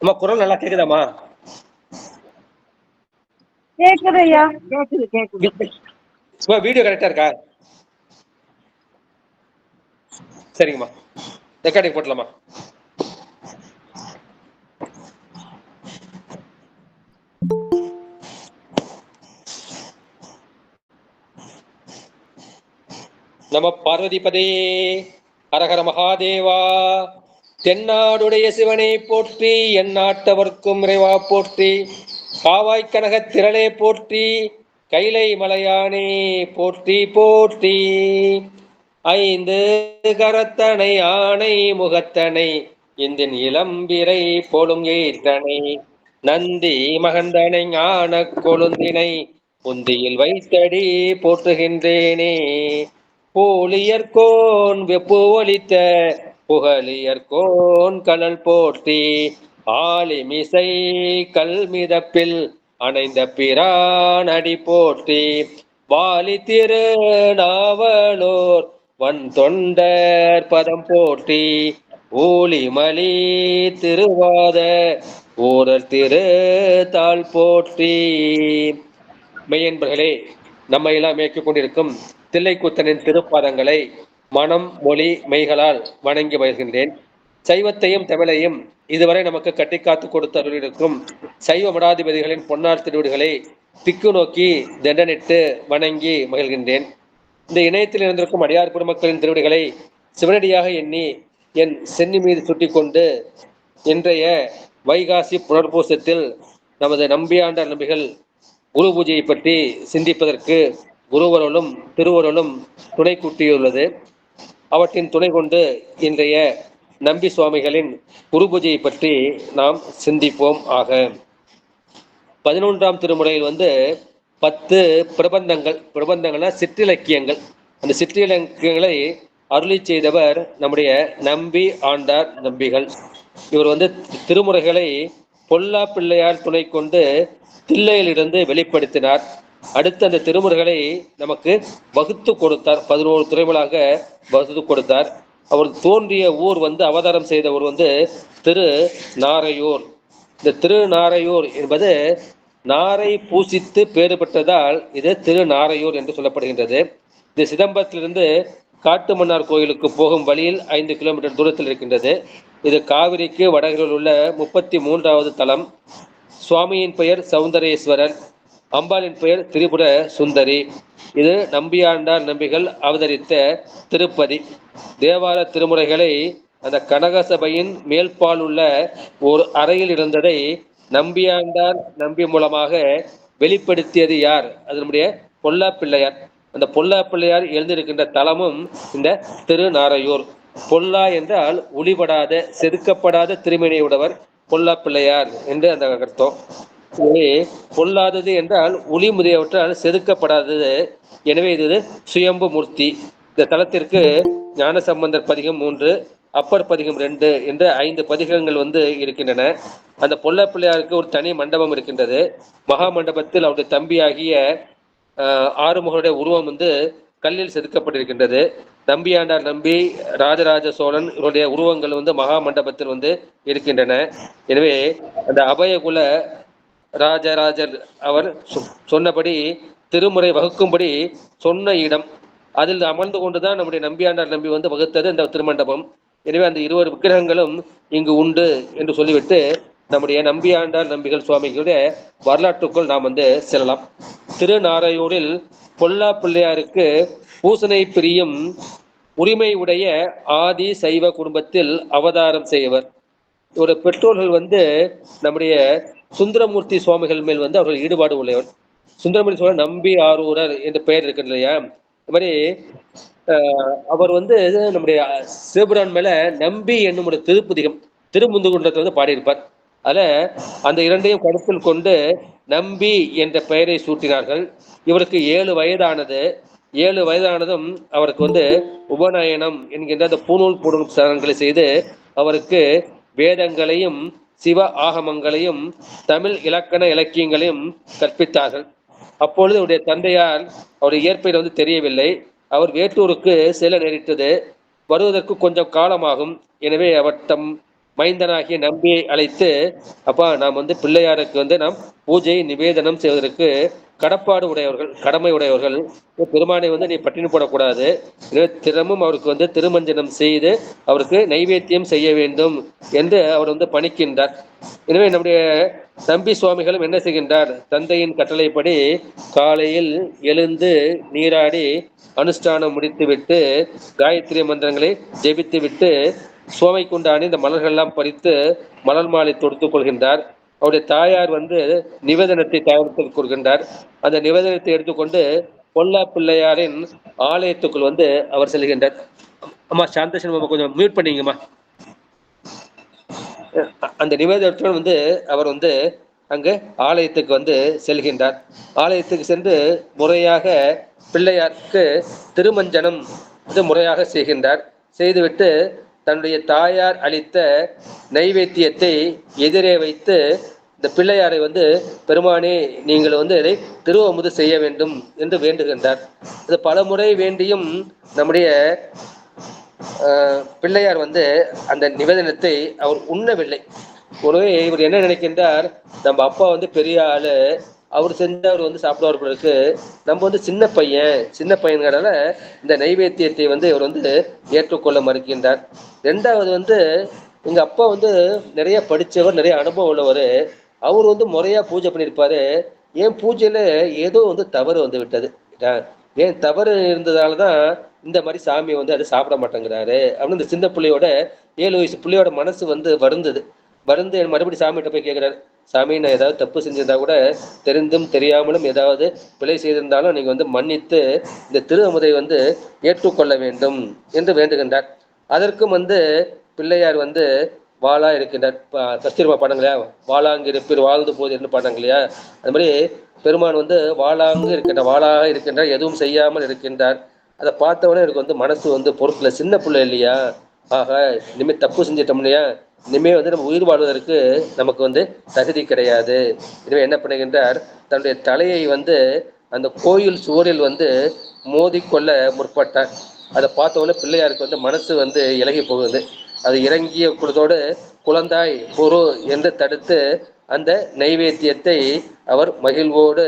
அம்மா குரல் நல்லா கேக்குதாம்மா? கேக்குது ஐயா. வீடியோ கரெக்டா இருக்கா? சரிங்கம்மா, ரெக்கார்டிங் போட்டலாமா? நம பார்வதிபதே, ஹரஹர மகாதேவா. தென்னாடுடைய சிவனை போற்றி, எந்நாட்டவர்க்கும் இறைவா போற்றி, காவாய் கனக திரளே போற்றி, கைலை மலையானே போற்றி போற்றி. ஐந்து கரத்தனை ஆணை முகத்தனை, இந்தின் இளம்பிரை போலும் ஏற்றனை, நந்தி மகந்தனை ஞான கொழுந்தினை, புந்தியில் வைத்தடி போற்றுகின்றேனே. பூலியர்கோன் வெப்பு ஒலித்த புகழியர்கோன் கழல் போற்றி, ஆலிமிசை கல்மிதப்பில் அணைந்த பிரான் அடி போற்றி, வாலி திரு நாவலோர் வன் தொண்டர் பதம் போற்றி, ஊழிமலி திருவாத ஊரர் திரு தாள் போற்றி. மெய்யன்பர்களே, நம்மை எல்லாம் மேய்க்கிக் கொண்டிருக்கும் தில்லைக்கூத்தனின் திருப்பாதங்களை மனம் மொழி மெய்களால் வணங்கி வருகின்றேன். சைவத்தையும் தமிழையும் இதுவரை நமக்கு கட்டி காத்து கொடுத்து அருளிருக்கும் சைவ மடாதிபதிகளின் பொன்னார் திருவடிகளை திக்கு நோக்கி தண்டனிட்டு வணங்கி மகிழ்கின்றேன். இந்த இணையத்தில் இருந்திருக்கும் அடியார் பெருமக்களின் திருவடிகளை சிவனடியாக எண்ணி என் சென்னி மீது சுட்டி கொண்டு இன்றைய வைகாசி புனர்பூசத்தில் நமது நம்பியாண்டார் நம்பிகள் குரு பூஜையை பற்றி சிந்திப்பதற்கு குருவருளும் திருவருளும் துணை கூட்டியுள்ளது. அவற்றின் துணை கொண்டு இன்றைய நம்பி சுவாமிகளின் குரு பூஜையை பற்றி நாம் சிந்திப்போம். ஆக 11ஆம் திருமுறையில் 10 பிரபந்தங்கள்னா சிற்றிலக்கியங்கள். அந்த சிற்றிலக்கியங்களை அருளி செய்தவர் நம்முடைய நம்பி ஆண்டார் நம்பிகள். இவர் திருமுறைகளை பொல்லா பிள்ளையார் துணை கொண்டு தில்லையிலிருந்து வெளிப்படுத்தினார். அடுத்து அந்த திருமுறைகளை நமக்கு வகுத்து கொடுத்தார். 11 துறைகளாக வகுத்து கொடுத்தார். அவர் தோன்றிய ஊர் அவதாரம் செய்த ஊர் திரு நாரையூர். இந்த திருநாரையூர் என்பது நாரை பூசித்து பேறு பெற்றதால் இது திருநாரையூர் என்று சொல்லப்படுகின்றது. இது சிதம்பரத்திலிருந்து காட்டுமன்னார் கோயிலுக்கு போகும் வழியில் 5 கிலோமீட்டர் தூரத்தில் இருக்கின்றது. இது காவிரிக்கு வடகில் உள்ள 33வது தலம். சுவாமியின் பெயர் சௌந்தரேஸ்வரர், அம்பாளின் பெயர் திரிபுர சுந்தரி. இது நம்பியாண்டார் நம்பிகள் அவதரித்த திருப்பதி. தேவார திருமுறைகளை அந்த கனகசபையின் மேல்பால் உள்ள ஒரு அறையில் இருந்ததை நம்பியாண்டார் நம்பி மூலமாக வெளிப்படுத்தியது யார்? அது நம்முடைய பொல்லா பிள்ளையார். அந்த பொல்லா பிள்ளையார் எழுந்திருக்கின்ற தலமும் இந்த திருநாரையூர். பொல்லா என்றால் ஒளிபடாத செதுக்கப்படாத திருமேனியுடையவர் பொல்லா பிள்ளையார் என்று அந்த அர்த்தம். பொல்லாதது என்றால் ஒளி முதலியவற்றால் செதுக்கப்படாதது. எனவே இது சுயம்பு மூர்த்தி. இந்த தலத்திற்கு ஞானசம்பந்தர் பதிகம் 3, அப்பர் பதிகம் 2 என்ற 5 பதிகங்கள் இருக்கின்றன. அந்த பொல்லா பிள்ளையாருக்கு ஒரு தனி மண்டபம் இருக்கின்றது. மகா மண்டபத்தில் அவருடைய தம்பியாகிய ஆறுமுகனுடைய உருவம் கல்லில் செதுக்கப்பட்டிருக்கின்றது. நம்பியாண்டார் நம்பி, ராஜராஜ சோழன் இவருடைய உருவங்கள் மகா மண்டபத்தில் இருக்கின்றன. எனவே அந்த அபயகுல ராஜராஜர் அவர் சொன்னபடி திருமுறை வகுக்கும்படி சொன்ன இடம், அதில் அமர்ந்து கொண்டுதான் நம்முடைய நம்பியாண்டார் நம்பி வகுத்தது இந்த திருமண்டபம். எனவே அந்த 20 விக்கிரகங்களும் இங்கு உண்டு என்று சொல்லிவிட்டு நம்முடைய நம்பியாண்டார் நம்பிகள் சுவாமிகளுடைய வரலாற்றுக்குள் நாம் செல்லலாம். திருநாரையூரில் பொல்லா பிள்ளையாருக்கு பூசனை பிரியும் உரிமை உடைய ஆதி சைவ குடும்பத்தில் அவதாரம் செய்வர். ஒரு பெற்றோர்கள் நம்முடைய சுந்தரமூர்த்தி சுவாமிகள் மேல் அவர்கள் ஈடுபாடு உள்ளவர். சுந்தரமூர்த்தி சுவாமி நம்பி ஆரூரர் என்ற பெயர் இருக்கு இல்லையா? இது மாதிரி அவர் நம்முடைய சிவபுரான் மேல நம்பி என்னும் ஒரு திருப்புதிகம் திருமுந்துகுன்றத்தை பாடியிருப்பார். அதுல அந்த இரண்டையும் கருத்தில் கொண்டு நம்பி என்ற பெயரை சூட்டினார்கள். இவருக்கு 7 வயதானது. 7 வயதானதும் அவருக்கு உபநயனம் என்கின்ற அந்த பூநூல் போடும் சடங்குகளை செய்து அவருக்கு வேதங்களையும் சிவ ஆகமங்களையும் தமிழ் இலக்கண இலக்கியங்களையும் கற்பித்தார்கள். அப்பொழுது அவருடைய தந்தையார் அவருடைய இயற்பெயர் தெரியவில்லை. அவர் வேட்டூருக்கு செல்ல நேரிட்டது. வருவதற்கு கொஞ்சம் காலமாகும். எனவே அவர் தம் மைந்தனாகிய நம்பியை அழைத்து, அப்பா நாம் வந்து பிள்ளையாருக்கு வந்து நாம் பூஜை நிவேதனம் செய்வதற்கு கடப்பாடு உடையவர்கள், கடமை உடையவர்கள். பெருமானை வந்து நீ பட்டினி போடக்கூடாது. தினமும் அவருக்கு வந்து திருமஞ்சனம் செய்து அவருக்கு நைவேத்தியம் செய்ய வேண்டும் என்று அவர் வந்து பணிக்கின்றார். எனவே நம்முடைய நம்பி சுவாமிகளும் என்ன செய்கின்றார்? தந்தையின் கட்டளைப்படி காலையில் எழுந்து நீராடி அனுஷ்டானம் முடித்துவிட்டு காயத்ரி மந்திரங்களை ஜெபித்து விட்டு சோமைக்குண்டானி இந்த மலர்கள் எல்லாம் பறித்து மலர் மாலை தொடுத்துக் கொள்கின்றார். அவருடைய தாயார் வந்து நிவேதனத்தை தயாரித்து கொள்கின்றார். அந்த நிவேதனத்தை எடுத்துக்கொண்டு பொல்லா பிள்ளையாரின் ஆலயத்துக்குள் வந்து அவர் செல்கின்றார். அம்மா சாந்தசன் கொஞ்சம் மியூட் பண்ணிங்கம்மா. அந்த நிவேதனத்துடன் வந்து அவர் வந்து அங்கு ஆலயத்துக்கு வந்து செல்கின்றார். ஆலயத்துக்கு சென்று முறையாக பிள்ளையாருக்கு திருமஞ்சனம் முறையாக செய்கின்றார். செய்துவிட்டு தன்னுடைய தாயார் அளித்த நைவேத்தியத்தை எதிரே வைத்து இந்த பிள்ளையாரை வந்து பெருமானே நீங்கள் வந்து இதை திருவமுது செய்ய வேண்டும் என்று வேண்டுகின்றார். அது பல முறை வேண்டியும் நம்முடைய பிள்ளையார் வந்து அந்த நிவேதனத்தை அவர் உண்ணவில்லை. ஒருவே இவர் என்ன நினைக்கின்றார், நம்ம அப்பா வந்து பெரிய ஆளு, அவர் செஞ்சு அவர் வந்து சாப்பிடுவார்களுக்கு, நம்ம வந்து சின்ன பையன்களால இந்த நைவேத்தியத்தை வந்து இவர் வந்து ஏற்றுக்கொள்ள மறுக்கின்றார். ரெண்டாவது வந்து எங்க அப்பா வந்து நிறைய படித்தவர், நிறைய அனுபவம் உள்ளவர், அவர் வந்து முறையா பூஜை பண்ணியிருப்பாரு. ஏன் பூஜையில ஏதோ வந்து தவறு வந்து விட்டது. ஏன் தவறு இருந்ததால தான் இந்த மாதிரி சாமியை வந்து அதை சாப்பிட மாட்டேங்கிறாரு அப்படின்னு இந்த சின்ன பிள்ளையோட 7 வயசு பிள்ளையோட மனசு வந்து வருந்தது. மறுபடியும் சாமிகிட்ட போய் கேட்குறாரு, சாமி நான் ஏதாவது தப்பு செஞ்சிருந்தா கூட, தெரிந்தும் தெரியாமலும் ஏதாவது பிழை செய்திருந்தாலும் நீங்க வந்து மன்னித்து இந்த திருஅமுதை வந்து ஏற்றுக்கொள்ள வேண்டும் என்று வேண்டுகின்றார். அதற்கும் வந்து பிள்ளையார் வந்து வாளா இருக்கின்றார். கஸ்தூரிபா பாடங்க இல்லையா, வாளாங்கு இருப்பீர் வாழ்ந்து போகுது என்று பாடங்க இல்லையா, அது மாதிரி பெருமான் வந்து வாளாக இருக்கின்றார், எதுவும் செய்யாமல் இருக்கின்றார். அதை பார்த்தவொடனே எனக்கு வந்து மனசு வந்து பொறுக்கல. சின்ன பிள்ளை இல்லையா, ஆக இனிமேல் தப்பு செஞ்சிட்டோம் இல்லையா, இனிமேல் வந்து நம்ம உயிர் வாழ்வதற்கு நமக்கு வந்து தகுதி கிடையாது. இனிமேல் என்ன பண்ணுகின்றார், தன்னுடைய தலையை வந்து அந்த கோயில் சுவரில் வந்து மோதிக்கொள்ள முற்பட்டார். அதை பார்த்தவொடனே பிள்ளையாருக்கு வந்து மனசு வந்து இலகி போகுது. அது இறங்கிய குலத்தோடு குழந்தாய் பொறு என்று தடுத்து அந்த நைவேத்தியத்தை அவர் மகிழ்வோடு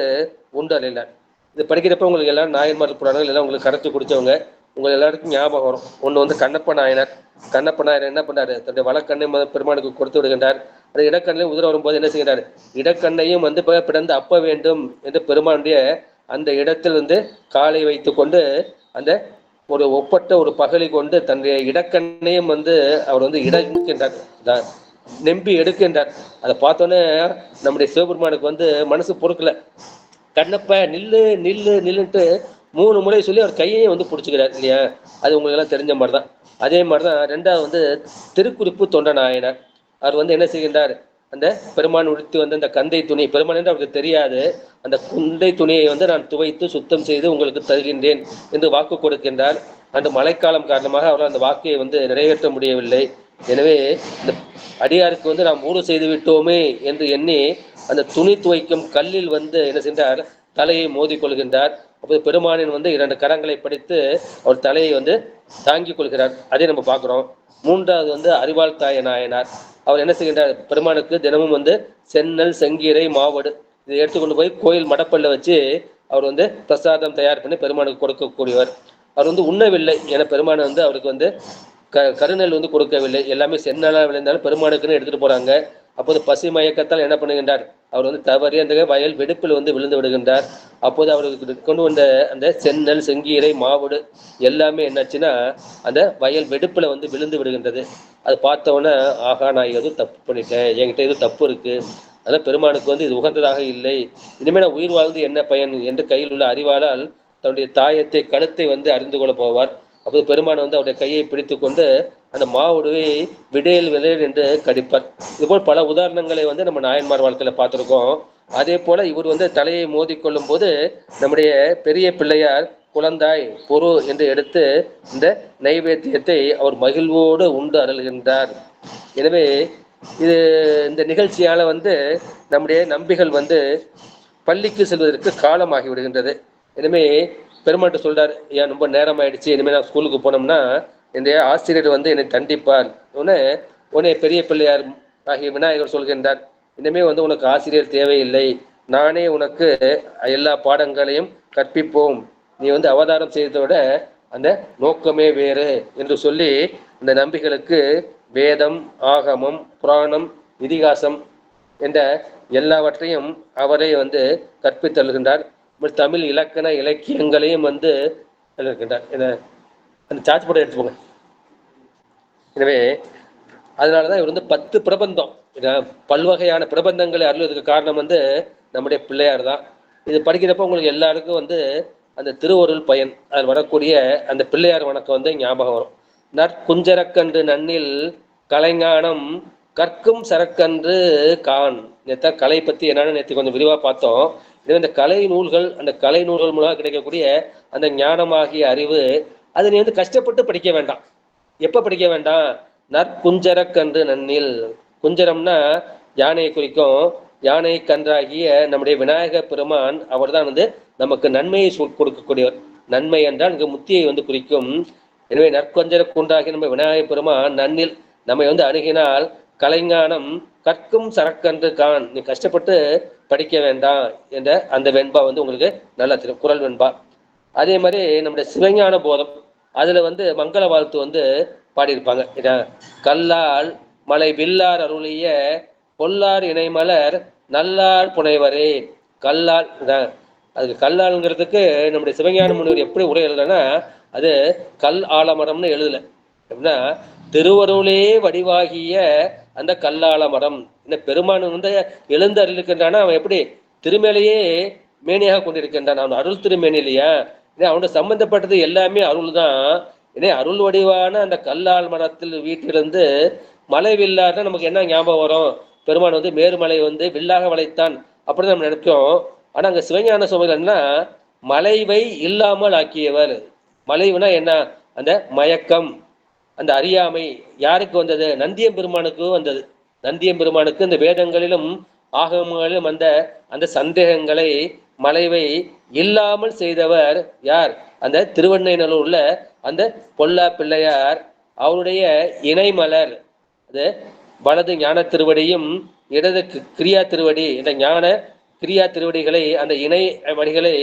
உண்டறினார். இது படிக்கிறப்ப உங்களுக்கு எல்லாரும் நாயன்மார் புராணங்கள் எல்லாம் உங்களுக்கு கரைச்சி குடிச்சவங்க, உங்களுக்கு எல்லாருக்கும் ஞாபகம் வரும். ஒன்று வந்து கண்ணப்ப நாயனார் என்ன பண்ணாரு, தன்னுடைய வழக்கண்ணை பெருமானுக்கு கொடுத்து விடுகின்றார். அந்த இடக்கண்ணையும் உதிர வரும்போது என்ன செய்கிறார், இடக்கண்ணையும் வந்து பிறந்து அப்ப வேண்டும் என்று பெருமானுடைய அந்த இடத்தில் வந்து காலை வைத்து கொண்டு அந்த ஒரு ஒப்பற்ற ஒரு பகலை கொண்டு தன்னுடைய இடக்கண்ணையும் வந்து அவர் வந்து எடுக்கின்றார், நம்பி எடுக்கின்றார். அதை பார்த்தோன்னே நம்முடைய சிவபெருமானுக்கு வந்து மனசு பொறுக்கல. கண்ணப்ப நில்லு நில்லு நில்லுன்ட்டு 3 முறை சொல்லி அவர் கையையும் வந்து பிடிச்சிக்கிறார் இல்லையா. அது உங்களுக்கு எல்லாம் தெரிஞ்ச மாதிரி தான். அதே மாதிரி தான் ரெண்டாவது வந்து திருக்குறிப்பு தொண்ட நாயனார். அவர் வந்து என்ன செய்கின்றார், அந்த பெருமான் உடுத்தி வந்து அந்த கந்தை துணி, பெருமான் என்று அவருக்கு தெரியாது, அந்த குந்தை துணியை வந்து நான் துவைத்து சுத்தம் செய்து உங்களுக்கு தருகின்றேன் என்று வாக்கு கொடுக்கின்றார். அந்த மழைக்காலம் காரணமாக அவரால் அந்த வாக்கை வந்து நிறைவேற்ற முடியவில்லை. எனவே இந்த அடியாருக்கு வந்து நாம் ஊறு செய்து விட்டோமே என்று எண்ணி அந்த துணி துவைக்கும் கல்லில் வந்து என்ன சென்றார், தலையை மோதி கொள்கின்றார். அப்போது பெருமானின் வந்து 2 கரங்களை படித்து அவர் தலையை வந்து தாங்கிக் கொள்கிறார். அதை நம்ம பார்க்குறோம். மூன்றாவது வந்து அறிவாள் தாய நாயனார். அவர் என்ன செய்கின்றார், பெருமானுக்கு தினமும் வந்து சென்னல் செங்கீரை மாவடு இதை எடுத்துக்கொண்டு போய் கோயில் மடப்பல்ல வச்சு அவர் வந்து பிரசாதம் தயார் பண்ணி பெருமானுக்கு கொடுக்கக்கூடியவர். அவர் வந்து உண்ணவில்லை. ஏன்னா பெருமான் வந்து அவருக்கு வந்து கருநெல் வந்து கொடுக்கவில்லை. எல்லாமே செந்நெலாக விளைந்தாலும் பெருமானுக்குன்னு எடுத்துட்டு போறாங்க. அப்போது பசி மயக்கத்தால் என்ன பண்ணுகின்றார், அவர் வந்து தவறி அந்த வயல் வெடுப்பில் வந்து விழுந்து விடுகின்றார். அப்போது அவருக்கு கொண்டு வந்த அந்த செந்நெல் செங்கீரை மாவுடு எல்லாமே என்னாச்சுன்னா அந்த வயல் வெடுப்பில் வந்து விழுந்து விடுகின்றது. அது பார்த்தவொன்னே ஆகா நான் எதுவும் தப்பு பண்ணிட்டேன், என்கிட்ட எதுவும் தப்பு இருக்கு, அதான் பெருமானுக்கு வந்து இது உகந்ததாக இல்லை, இனிமேல் நான் உயிர் வாழ்ந்து என்ன பயன் என்று கையில் உள்ள அறிவாளால் தன்னுடைய தாயத்தை கழுத்தை வந்து அறிந்து கொள்ள போவார். அப்போது பெருமான் வந்து அவருடைய கையை பிடித்து கொண்டு அந்த மாவுடுவை விடையல் விளையல் என்று கடிப்பார். இதுபோல் பல உதாரணங்களை வந்து நம்ம நாயன்மார் வாழ்க்கையில பார்த்துருக்கோம். அதே போல இவர் வந்து தலையை மோதிக்கொள்ளும் போது நம்முடைய பெரிய பிள்ளையார் குழந்தாய் பொறு என்று எடுத்து இந்த நைவேத்தியத்தை அவர் மகிழ்வோடு உண்டு அருள்கின்றார். எனவே இது இந்த நிகழ்ச்சியால வந்து நம்முடைய நம்பிகள் வந்து பள்ளிக்கு செல்வதற்கு காலமாகி விடுகின்றது. எனவே பெருமாட்ட சொல்றார், ரொம்ப நேரம் ஆயிடுச்சு, இனிமேல் நான் ஸ்கூலுக்கு போனோம்னா என்னுடைய ஆசிரியர் வந்து என்னை தண்டிப்பார். உடனே உடனே பெரிய பிள்ளையார் ஆகிய விநாயகர் சொல்கின்றார், இனிமே வந்து உனக்கு ஆசிரியர் தேவையில்லை, நானே உனக்கு எல்லா பாடங்களையும் கற்பிப்போம், நீ வந்து அவதாரம் செய்ததை விட அந்த நோக்கமே வேறு என்று சொல்லி இந்த நம்பிகளுக்கு வேதம், ஆகமம், புராணம், இதிகாசம் என்ற எல்லாவற்றையும் அவரே வந்து கற்பித்தல்கின்றார். தமிழ் இலக்கண இலக்கியங்களையும் வந்து இருக்கின்றார். அந்த சார்ஜ் போட எடுத்துக்கோங்க. எனவே அதனாலதான் இவர் வந்து 10 பிரபந்தம், பல்வகையான பிரபந்தங்களை அருள்வதற்கு காரணம் வந்து நம்முடைய பிள்ளையார் தான். இது படிக்கிறப்ப உங்களுக்கு எல்லாருக்கும் வந்து அந்த திருவருள் பயன், அதில் வரக்கூடிய அந்த பிள்ளையார் வணக்கம் வந்து ஞாபகம் வரும். நற்குஞ்சரக்கன்று நன்னில் கலைஞானம் கற்கும் சரக்கன்று கான். நேற்று கலை பற்றி என்னன்னு நேற்று கொஞ்சம் விரிவாக பார்த்தோம். இந்த கலை நூல்கள், அந்த கலை நூல்கள் மூலமாக கிடைக்கக்கூடிய அந்த ஞானமாகிய அறிவு, அதை நீ வந்து கஷ்டப்பட்டு படிக்க வேண்டாம். எப்போ படிக்க வேண்டாம்? நற்குஞ்சரக்கன்று நன்னில். குஞ்சரம்னா யானையை குறிக்கும். யானை கன்றாகிய நம்முடைய விநாயக பெருமான் அவர் தான் வந்து நமக்கு நன்மையை கொடுக்கக்கூடியவர். நன்மை என்றால் இங்கு முத்தியை வந்து குறிக்கும். எனவே நற்கொஞ்சர குன்றாகிய நம்ம விநாயக பெருமான் நன்னில் நம்மை வந்து அணுகினால் கலைஞானம் கற்கும் சரக்கன்று கான். நீ கஷ்டப்பட்டு படிக்க வேண்டாம் என்ற அந்த வெண்பா வந்து உங்களுக்கு நல்லா தெரியும், குரல் வெண்பா. அதே மாதிரி நம்முடைய சிவஞான போதம், அதுல வந்து மங்கள வாழ்த்து வந்து பாடியிருப்பாங்க. கல்லால் மலை வில்லார் அருளிய பொல்லார் இணைமலர் நல்லார் புனைவரே. கல்லால், அதுக்கு கல்லால்ங்கிறதுக்கு நம்முடைய சிவஞான முனிவர் எப்படி உரை எழுதுனா, அது கல் ஆலமரம்னு எழுதல. எப்படின்னா திருவருளே வடிவாகிய அந்த கல்லாலமரம். இந்த பெருமான் வந்து எழுந்து அருளிருக்கின்றானா, அவன் எப்படி திருமேலையே மேனியாக கொண்டிருக்கின்றான், அவன் அருள் திருமேனி இல்லையா? அவனோட சம்பந்தப்பட்டது எல்லாமே அருள் தான். ஏன்னா அருள் வடிவான அந்த கல்லால் மரத்தில் வீட்டிலிருந்து மலை வில்லார்னா நமக்கு என்ன ஞாபகம் வரும்? பெருமான் வந்து மேருமலை வந்து வில்லாக வளைத்தான் அப்படின்னு நம்ம நினைக்கிறோம். ஆனா அங்க சிவஞான சுவாமிகள்னா மலைவை இல்லாமல் ஆக்கியவர். மலைவுனா என்ன? அந்த மயக்கம், அந்த அறியாமை யாருக்கு வந்தது? நந்தியம் பெருமானுக்கு வந்தது. நந்தியம் பெருமானுக்கு இந்த வேதங்களிலும் ஆகமங்களிலும் அந்த அந்த சந்தேகங்களை, மலைவை இல்லாமல் செய்தவர் யார்? அந்த திருவெண்ணைநல்லூர்ல அந்த பொல்லா பிள்ளையார். அவருடைய இணைமலர், அது வலது ஞான திருவடியும் இடது கிரியா திருவடி, இந்த ஞான கிரியா திருவடிகளை, அந்த இணை வடிகளை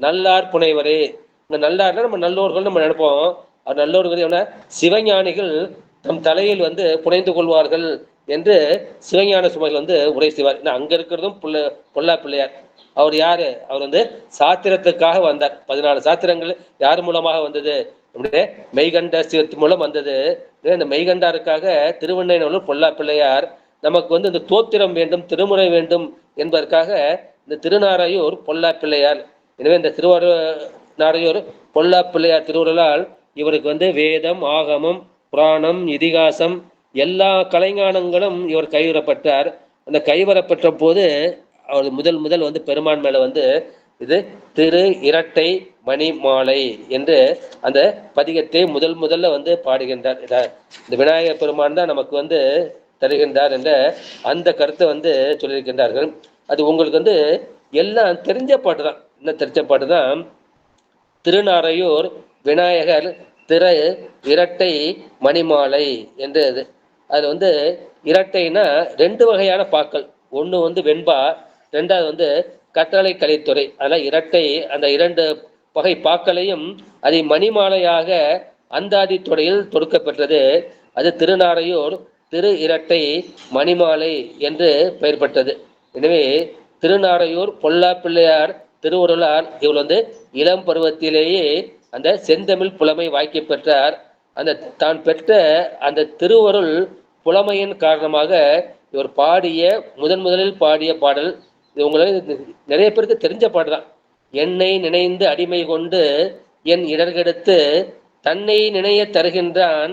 நல்லார் புனைவரே. இந்த நல்லார்னா நம்ம நல்லோர்கள் நம்ம நினைப்போம். அவர் நல்லோர்கள் என்ன? சிவஞானிகள் தம் தலையில் வந்து புனைந்து கொள்வார்கள் என்று சிவஞான சுமைகள் வந்து உரை செய்வார். அங்க இருக்கிறதும் பொல்லா பிள்ளையார். அவர் யாரு? அவர் வந்து சாத்திரத்துக்காக வந்தார். 14 சாத்திரங்கள் யார் மூலமாக வந்தது? நம்முடைய மெய்கண்ட சிவத்து மூலம் வந்தது. இந்த மெய்கண்டாருக்காக திருவெண்ணைநல்லூர் பொல்லா பிள்ளையார் நமக்கு வந்து இந்த தோத்திரம் வேண்டும், திருமுறை வேண்டும் என்பதற்காக இந்த திருநாரையூர் பொல்லா பிள்ளையார். எனவே இந்த திருநாரையூர் பொல்லா பிள்ளையார் திருவுருளால் இவருக்கு வந்து வேதம், ஆகமம், புராணம், இதிகாசம் எல்லா கலைஞானங்களும் இவர் கைவரப்பட்டார். அந்த கைவரப்பட்ட போது அவர் முதல் வந்து பெருமான் மேல வந்து இது திரு இரட்டை மணி மாலை என்று அந்த பதிகத்தை முதல்ல வந்து பாடுகின்றார். இந்த விநாயகர் பெருமான் தான் நமக்கு வந்து தருகின்றார் என்ற அந்த கருத்தை வந்து சொல்லியிருக்கின்றார்கள். அது உங்களுக்கு வந்து எல்லாம் தெரிஞ்ச பாட்டு தான். என்ன தெரிஞ்ச பாட்டு தான்? திருநாரையூர் விநாயகர் திரு இரட்டை மணிமாலை என்று. அது வந்து இரட்டைனா 2 வகையான பாக்கள். ஒன்று வந்து வெண்பா, 2வது வந்து கட்டளை கலைத்துறை. அதனால் இரட்டை அந்த 2 வகை பாக்களையும் அதை மணிமாலையாக அந்தாதி துறையில் தொடுக்கப்பெற்றது. அது திருநாரையூர் திரு இரட்டை மணிமாலை என்று பெயர் பெற்றது. எனவே திருநாரையூர் பொல்லா பிள்ளையார் திருவுருளார் இவர் வந்து இளம் பருவத்திலேயே அந்த செந்தமிழ் புலமை வாய்க்க பெற்றார். அந்த தான் பெற்ற அந்த திருவருள் புலமையின் காரணமாக இவர் பாடிய முதலில் பாடிய பாடல் இது உங்களுக்கு நிறைய பேருக்கு தெரிஞ்ச பாட்டு தான். என்னை நினைந்து அடிமை கொண்டு என் இடர்கெடுத்து தன்னை நினைய தருகின்றான்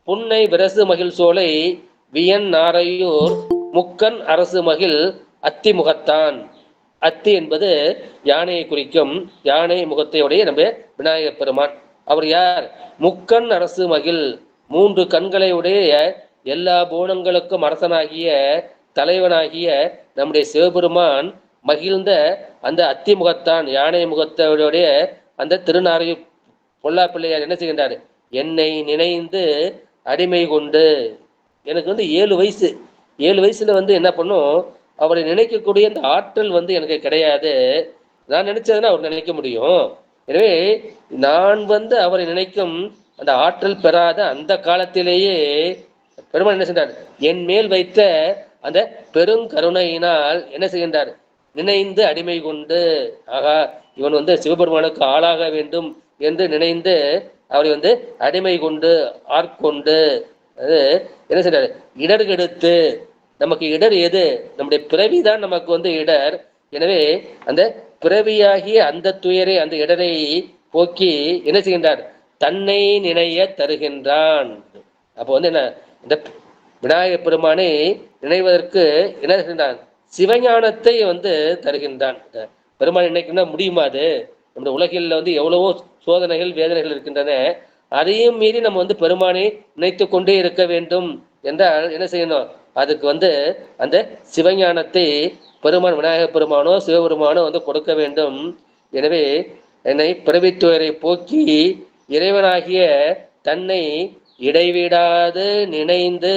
புன்னை விரசு மகிழ் சோலை வியன் நாரையூர் முக்கன் அரசு மகிழ் அத்தி முகத்தான். அத்தி என்பது யானையை குறிக்கும். யானை முகத்தையுடைய நம்ம விநாயகர் பெருமான். அவர் யார்? முக்கண் அரசு மகிழ், 3 கண்களை உடைய எல்லா பூணங்களுக்கும் அரசனாகிய தலைவனாகிய நம்முடைய சிவபெருமான் மகிழ்ந்த அந்த அத்தி முகத்தான், யானை முகத்தோடைய அந்த திருநாரையூர் பொல்லா பிள்ளையார் என்ன செய்கின்றார்? என்னை நினைந்து அடிமை கொண்டு. எனக்கு வந்து 7 வயசு. 7 வயசுல வந்து என்ன பண்ணும், அவரை நினைக்கக்கூடிய அந்த ஆற்றல் வந்து எனக்கு கிடையாது. நான் நினைச்சதுன்னா அவர் நினைக்க முடியும். எனவே நான் வந்து அவரை நினைக்கும் அந்த ஆற்றல் பெறாத அந்த காலத்திலேயே பெருமாள் என்ன செய்தார், என் மேல் வைத்த அந்த பெருங்கருணையினால் என்ன செய்கின்றார், நினைந்து அடிமை கொண்டு, ஆகா இவன் வந்து சிவபெருமானுக்கு ஆளாக வேண்டும் என்று நினைந்து அவரை வந்து அடிமை கொண்டு ஆட்கொண்டு, அது என்ன செய்றாரு, இடர்கெடுத்து, நமக்கு இடர் எது, நம்முடைய பிறவிதான் நமக்கு வந்து இடர். எனவே அந்த பிறவியாகிய அந்த துயரை அந்த இடரை போக்கி என்ன செய்கின்றார், தன்னை நினைய தருகின்றான். அப்போ வந்து என்ன, இந்த விநாயகப் பெருமானை நினைவதற்கு என்ன செய்கின்றான், சிவஞானத்தை வந்து தருகின்றான். பெருமான் நினைக்கணும்னா முடியுமா? அது நம்முடைய உலகில் வந்து எவ்வளவோ சோதனைகள் வேதனைகள் இருக்கின்றன. அதையும் மீறி நம்ம வந்து பெருமானை நினைத்து கொண்டே இருக்க வேண்டும் என்றால் என்ன செய்யணும், அதுக்கு வந்து அந்த சிவஞானத்தை பெருமான் விநாயக பெருமானோ சிவபெருமானோ வந்து கொடுக்க வேண்டும். எனவே என்னை பிறவித்துயரை போக்கி இறைவனாகிய தன்னை இடைவிடாது நினைந்து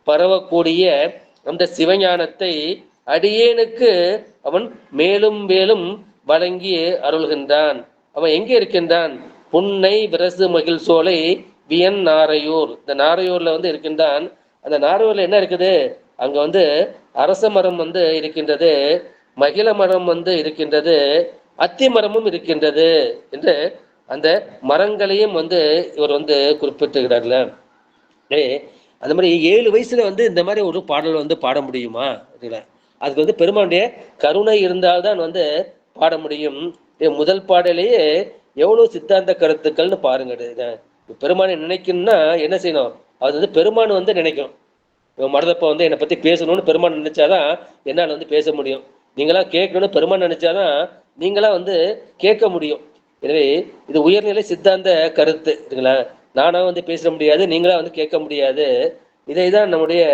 பரவக்கூடிய அந்த சிவஞானத்தை அடியேனுக்கு அவன் மேலும் மேலும் வழங்கி அருள்கின்றான். அவன் எங்கே இருக்கின்றான், புன்னை விரசு மகிழ் சோலை வியன் நாரையூர், இந்த நாரையூர்ல வந்து இருக்கின்றான். அந்த நாரையூர்ல என்ன இருக்குது, அங்க வந்து அரச மரம் வந்து இருக்கின்றது, மகிழ மரம் வந்து இருக்கின்றது, அத்தி மரமும் இருக்கின்றது என்று அந்த மரங்களையும் வந்து இவர் வந்து குறிப்பிட்டுகிறார்ல. அந்த மாதிரி 7 வயசுல வந்து இந்த மாதிரி ஒரு பாடல் வந்து பாட முடியுமா? அதுக்கு வந்து பெருமானுடைய கருணை இருந்தால்தான் வந்து பாட முடியும். முதல் பாடலையே எவ்வளவு சித்தாந்த கருத்துக்கள்னு பாருங்க. பெருமானை நினைக்கணும்னா என்ன செய்யணும், அது வந்து பெருமான் வந்து நினைக்கணும். மருதப்ப வந்து என்னை பத்தி பேசணும்னு பெருமான் நினைச்சாதான் என்னால் வந்து பேச முடியும். நீங்களா கேட்கணும்னு பெருமான் நினைச்சாதான் நீங்களா வந்து கேட்க முடியும். எனவே இது உயர்நிலை சித்தாந்த கருத்து இருக்குங்களா. நானா வந்து பேச முடியாது, நீங்களா வந்து கேட்க முடியாது. இதைதான் நம்முடைய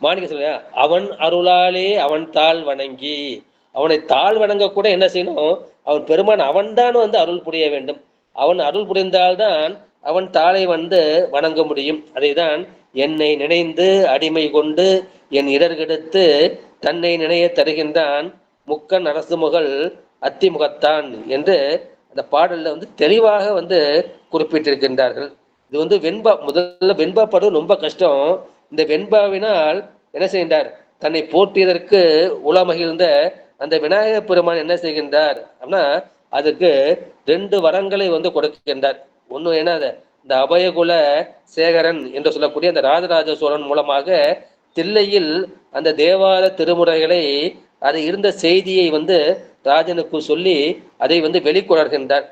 மாணிக்க சொல்ல, அவன் அருளாலே அவன் தாழ் வணங்கி, அவனை தாழ் வணங்க கூட என்ன செய்யணும், அவன் பெருமான் அவன்தான் வந்து அருள் புரிய வேண்டும். அவன் அருள் புரிந்தால்தான் அவன் தாளை வந்து வணங்க முடியும். அதைதான் என்னை நினைந்து அடிமை கொண்டு என் இடர்கெடுத்து தன்னை நினைய தருகின்றான் முக்கன் அரசு முகல் அத்திமுகத்தான் என்று அந்த பாடல்ல வந்து தெளிவாக வந்து குறிப்பிட்டிருக்கின்றார்கள். இது வந்து வெண்பா, முதல்ல வெண்பா பாடுவது ரொம்ப கஷ்டம். இந்த வெண்பாவினால் என்ன செய்கின்றார், தன்னை போற்றியதற்கு உலமகிழ்ந்த அந்த விநாயக பெருமான் என்ன செய்கின்றார் அப்படின்னா, அதுக்கு 2 வரங்களை வந்து கொடுக்கின்றார். ஒண்ணு என்ன, இந்த அபயகுல சேகரன் என்று சொல்லக்கூடிய அந்த ராஜராஜ சோழன் மூலமாக தில்லையில் அந்த தேவார திருமுறைகளை அது இருந்த செய்தியை வந்து ராஜனுக்கு சொல்லி அதை வந்து வெளிக்கொணர்கின்றார்.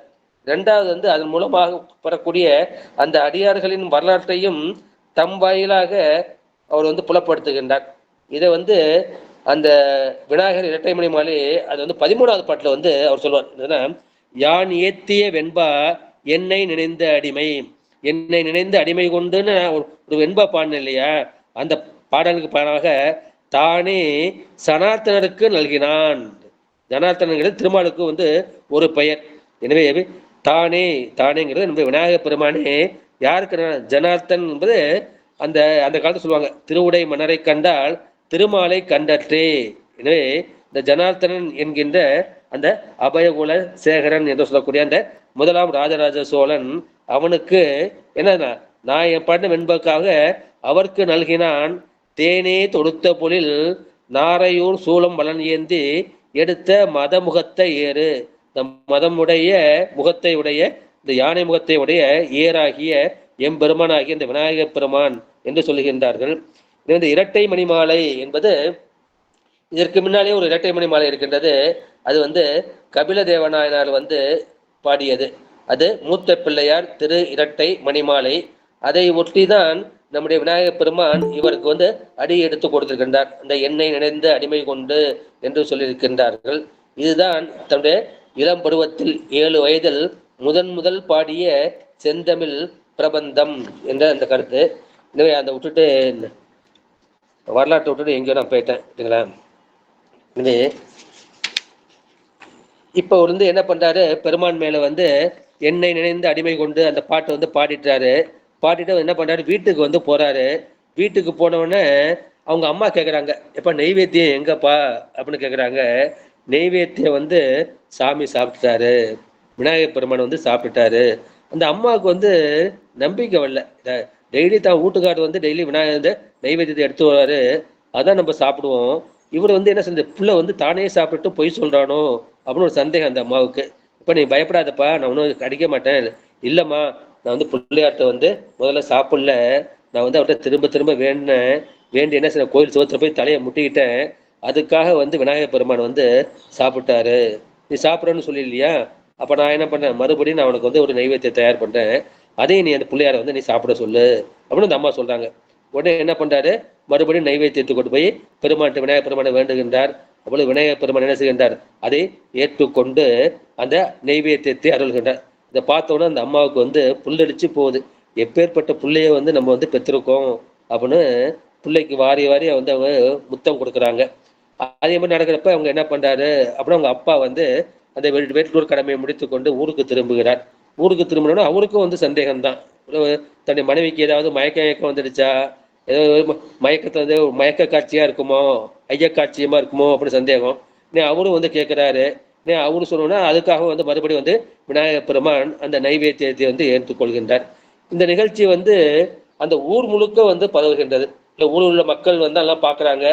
2வது வந்து அதன் மூலமாக பெறக்கூடிய அந்த அடியார்களின் வரலாற்றையும் தம் வாயிலாக அவர் வந்து புலப்படுத்துகின்றார். இதை வந்து அந்த விநாயகர் இரட்டைமணி மாலை அது வந்து 13வது பாட்டுல வந்து அவர் சொல்வார், யான் ஏத்திய வெண்பா என்னை நினைந்த அடிமை, என்னை நினைந்து அடிமை கொண்டுன்னு ஒரு வெண்பா பாடின இல்லையா, அந்த பாடலுக்கு பாடாக தானே சனாத்தனருக்கு நல்கினான். ஜனார்த்தனங்கிறது திருமாலுக்கு வந்து ஒரு பெயர். எனவே தானே, தானேங்கிறது நம்முடைய விநாயக பெருமானே யாருக்கு, ஜனார்த்தன் என்பது அந்த அந்த காலத்துல சொல்லுவாங்க, திருவுடை மன்னரை கண்டால் திருமாலை கண்டற்றே. எனவே இந்த ஜனார்த்தனன் என்கின்ற அந்த அபயகுல சேகரன் என்று சொல்லக்கூடிய அந்த முதலாம் ராஜராஜ சோழன் அவனுக்கு என்ன, நான் என் பாட்டு வெண்பக்காக அவருக்கு நல்கினான் தேனே தொடுத்த பொழில் நாரையூர் சூளம் வளன் ஏந்தி எடுத்த மதமுகத்தை ஏறு. இந்த மதமுடைய முகத்தை உடைய, இந்த யானை முகத்தை உடைய ஏராகிய எம்பெருமானாகிய இந்த விநாயக பெருமான் என்று சொல்லுகின்றார்கள். இது வந்து இரட்டை மணிமாலை என்பது, இதற்கு முன்னாலே ஒரு இரட்டை மணிமாலை இருக்கின்றது. அது வந்து கபில தேவநாயனார் வந்து பாடியது. அது மூத்த பிள்ளையார் திரு இரட்டை மணிமாலை. அதை ஒட்டிதான் நம்முடைய விநாயக பெருமான் இவருக்கு வந்து அடி எடுத்து கொடுத்திருக்கின்றார். அந்த எண்ணெய் நினைந்து அடிமை கொண்டு என்று சொல்லியிருக்கின்றார்கள். இதுதான் தன்னுடைய இளம் பருவத்தில் 7 வயதில் முதல் பாடிய செந்தமிழ் பிரபந்தம் என்ற அந்த கருத்து. எனவே அந்த விட்டுட்டு வரலாற்றை விட்டுட்டு எங்கேயோ நான் போயிட்டேன். எனவே இப்போ என்ன பண்றாரு, பெருமான் மேல வந்து என்னை நினைந்து அடிமை கொண்டு அந்த பாட்டை வந்து பாடிட்டாரு. பாட்டிட்டு என்ன பண்றாரு, வீட்டுக்கு வந்து போறாரு. வீட்டுக்கு போனவுடனே அவங்க அம்மா கேட்குறாங்க, எப்பா நெய்வேத்தியம் எங்கப்பா அப்படின்னு கேட்குறாங்க. நெய்வேத்தியம் வந்து சாமி சாப்பிட்டுட்டாரு, விநாயகர் பெருமான் வந்து சாப்பிட்டுட்டாரு. அந்த அம்மாவுக்கு வந்து நம்பிக்கை வரல. டெய்லி தான் வீட்டுக்காரர் வந்து டெய்லி விநாயகர் நெய்வேத்தியத்தை எடுத்து வராரு, அதான் நம்ம சாப்பிடுவோம். இவர் வந்து என்ன செஞ்ச புள்ள வந்து தானே சாப்பிட்டு பொய் சொல்றானோ அப்படின்னு ஒரு சந்தேகம் அந்த அம்மாவுக்கு. இப்ப நீ பயப்படாதப்பா, நான் ஒன்றும் அடிக்க மாட்டேன். இல்லம்மா, நான் வந்து பிள்ளையார்ட்ட வந்து முதல்ல சாப்பிடல, நான் வந்து அவர்கிட்ட திரும்ப திரும்ப வேண்டினேன். வேண்டி என்ன செய்ய, கோயில் சுவத்துல போய் தலையை முட்டிக்கிட்டேன். அதுக்காக வந்து விநாயகர் பெருமான் வந்து சாப்பிட்டாரு. நீ சாப்பிட்றன்னு சொல்லி இல்லையா, அப்ப நான் என்ன பண்ணேன், மறுபடியும் நான் உனக்கு வந்து ஒரு நைவேத்தியம் தயார் பண்றேன், அதையும் நீ அந்த பிள்ளையார வந்து நீ சாப்பிட சொல்லு அப்படின்னு அந்த அம்மா சொல்றாங்க. உடனே என்ன பண்றாரு, மறுபடியும் நைவேத்தியத்தை கொண்டு போய் பெருமான் விநாயகர் பெருமானை வேண்டுகின்றார். அப்பொழுது விநாயகர் பெருமான் என்ன செய்கின்றார், அதை ஏற்றுக்கொண்டு அந்த நெய்வேத்தியத்தை அருள்கின்றார். இதை பார்த்த உடனே அந்த அம்மாவுக்கு வந்து புல்லடிச்சு போகுது. எப்பேற்பட்ட பிள்ளைய வந்து நம்ம வந்து பெற்றிருக்கோம் அப்படின்னு பிள்ளைக்கு வாரி வாரி வந்து அவங்க முத்தம் கொடுக்குறாங்க. அதே மாதிரி நடக்கிறப்ப அவங்க என்ன பண்றாரு, அப்புறம் அவங்க அப்பா வந்து அந்த வேட்டூர் கடமையை முடித்து கொண்டு ஊருக்கு திரும்புகிறார். ஊருக்கு திரும்பினோன்னா அவருக்கும் வந்து சந்தேகம்தான். தன்னுடைய மனைவிக்கு ஏதாவது மயக்கம் வந்துடுச்சா, ஏதாவது மயக்கத்தை வந்து மயக்க காட்சியா இருக்குமோ, ஐய காட்சியமா இருக்குமோ அப்படி சந்தேகம். அவரும் வந்து கேட்கிறாரு. அவரு சொன்னோன்னா அதுக்காக வந்து மறுபடியும் வந்து விநாயகர் பெருமான் அந்த நைவேத்தியத்தை வந்து ஏற்றுக்கொள்கின்றார். இந்த நிகழ்ச்சி வந்து அந்த ஊர் முழுக்க வந்து பரவுகின்றது. இல்லை, ஊரில் உள்ள மக்கள் வந்து எல்லாம் பார்க்குறாங்க.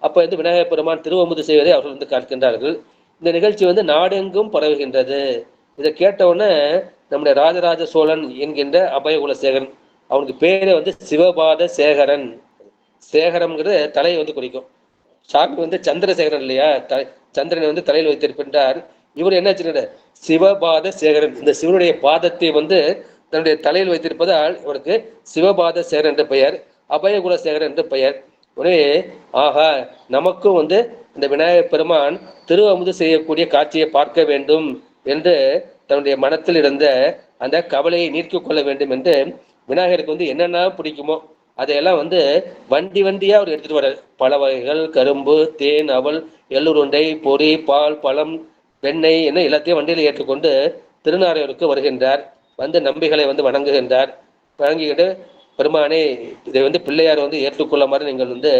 அப்போ வந்து விநாயகர் பெருமான் திருவமுது செய்வதை அவர்கள் வந்து காட்டுகின்றார்கள். இந்த நிகழ்ச்சி வந்து நாடெங்கும் பரவுகின்றது. இதை கேட்டவுடனே நம்முடைய ராஜராஜ சோழன் என்கின்ற அபயகுலசேகரன், அவனுக்கு பேரே வந்து சிவபாத சேகரன். சேகரம்ங்கிறது தலையை வந்து குறிக்கும். சாமி வந்து சந்திரசேகரன் இல்லையா, சந்திரனை வந்து தலையில் வைத்திருக்கின்றார். இவர் என்ன செய்யறாரு, சிவபாத சேகரன். இந்த சிவனுடைய பாதத்தை வந்து தன்னுடைய தலையில் வைத்திருப்பதால் இவருக்கு சிவபாத சேகரன் என்ற பெயர், அபயகுல சேகரன் என்ற பெயர். ஒரே ஆகா, நமக்கும் வந்து இந்த விநாயகர் பெருமான் திருவமுது செய்யக்கூடிய காட்சியை பார்க்க வேண்டும் என்று தன்னுடைய மனத்தில் இருந்த அந்த கவலையை நீக்கிக் கொள்ள வேண்டும் என்று விநாயகருக்கு வந்து என்னென்ன பிடிக்குமோ அதையெல்லாம் வந்து வண்டி வண்டியா அவர் எடுத்துட்டு வர்றாரு. பல வகைகள், கரும்பு, தேன், அவல், எள்ளுருண்டை, பொறி, பால், பழம், வெண்ணெய் என்ன எல்லாத்தையும் வண்டியில் ஏற்றுக்கொண்டு திருநாரையூருக்கு வருகின்றார். வந்து நம்பிகளை வந்து வணங்குகின்றார். வணங்கிக்கிட்டு, பெருமானே, இதை வந்து பிள்ளையார் வந்து ஏற்றுக்கொள்ள மாதிரி நீங்கள் வந்து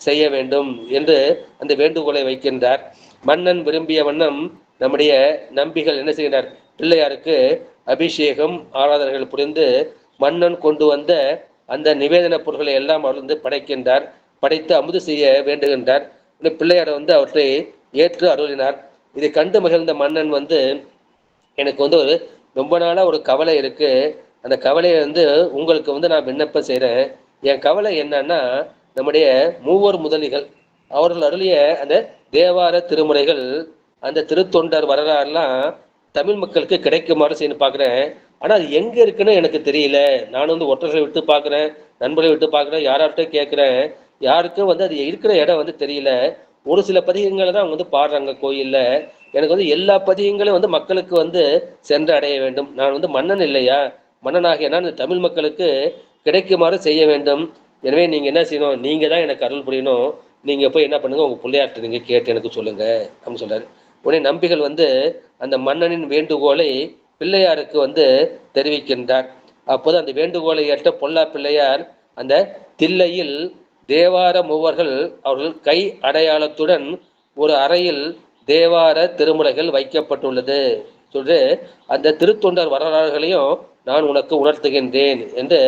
செய்ய வேண்டும் என்று அந்த வேண்டுகோளை வைக்கின்றார். மன்னன் விரும்பிய வண்ணம் நம்முடைய நம்பிகள் என்ன செய்கிறார், பிள்ளையாருக்கு அபிஷேகம் ஆராதனைகள் புரிந்து மன்னன் கொண்டு வந்த அந்த நிவேதன பொருட்களை எல்லாம் அவர் வந்து படைக்கின்றார். படைத்து அமுது செய்ய வேண்டுகின்றார். பிள்ளையாரை வந்து அவற்றை ஏற்று அருளினார். இதை கண்டு மகிழ்ந்த மன்னன் வந்து, எனக்கு வந்து ஒரு ரொம்ப நாளாக ஒரு கவலை இருக்கு, அந்த கவலையை வந்து உங்களுக்கு வந்து நான் விண்ணப்பம் செய்கிறேன். என் கவலை என்னன்னா, நம்முடைய மூவர் முதலிகள் அவர்கள் அருளிய அந்த தேவார திருமுறைகள், அந்த திருத்தொண்டர் வரலாறுலாம் தமிழ் மக்களுக்கு கிடைக்குமாறு செய்யணும் பார்க்குறேன். ஆனால் அது எங்கே இருக்குன்னு எனக்கு தெரியல. நான் வந்து ஒற்றர்களை விட்டு பார்க்குறேன், நண்பர்களை விட்டு பார்க்குறேன், யார்கிட்ட கேட்குறேன், யாருக்கும் வந்து அது இருக்கிற இடம் வந்து தெரியல. ஒரு சில பதிகங்களை தான் அவங்க வந்து பாடுறாங்க கோயிலில். எனக்கு வந்து எல்லா பதிகங்களும் வந்து மக்களுக்கு வந்து சென்று அடைய வேண்டும். நான் வந்து மன்னன் இல்லையா, மன்னனாகிய நான் தமிழ் மக்களுக்கு கிடைக்குமாறு செய்ய வேண்டும். எனவே நீங்கள் என்ன செய்யணும், நீங்கள் தான் எனக்கு அருள் புரியணும். நீங்கள் போய் என்ன பண்ணுங்க, உங்கள் பிள்ளையார்ட்ட நீங்கள் கேட்டு எனக்கு சொல்லுங்க அப்படின்னு சொல்றாரு. உடனே நம்பிகள் வந்து அந்த மன்னனின் வேண்டுகோளை பிள்ளையாருக்கு வந்து தெரிவிக்கின்றார். அப்போது அந்த வேண்டுகோளை ஏற்ற பொல்லா பிள்ளையார் அந்த தில்லையில் தேவார மூவர்கள் அவர்கள் கை அடையாளத்துடன் ஒரு அறையில் தேவார திருமுறைகள் வைக்கப்பட்டுள்ளது சொல்லி அந்த திருத்தொண்டர் வரலாறுகளையும் நான் உனக்கு உணர்த்துகின்றேன் என்று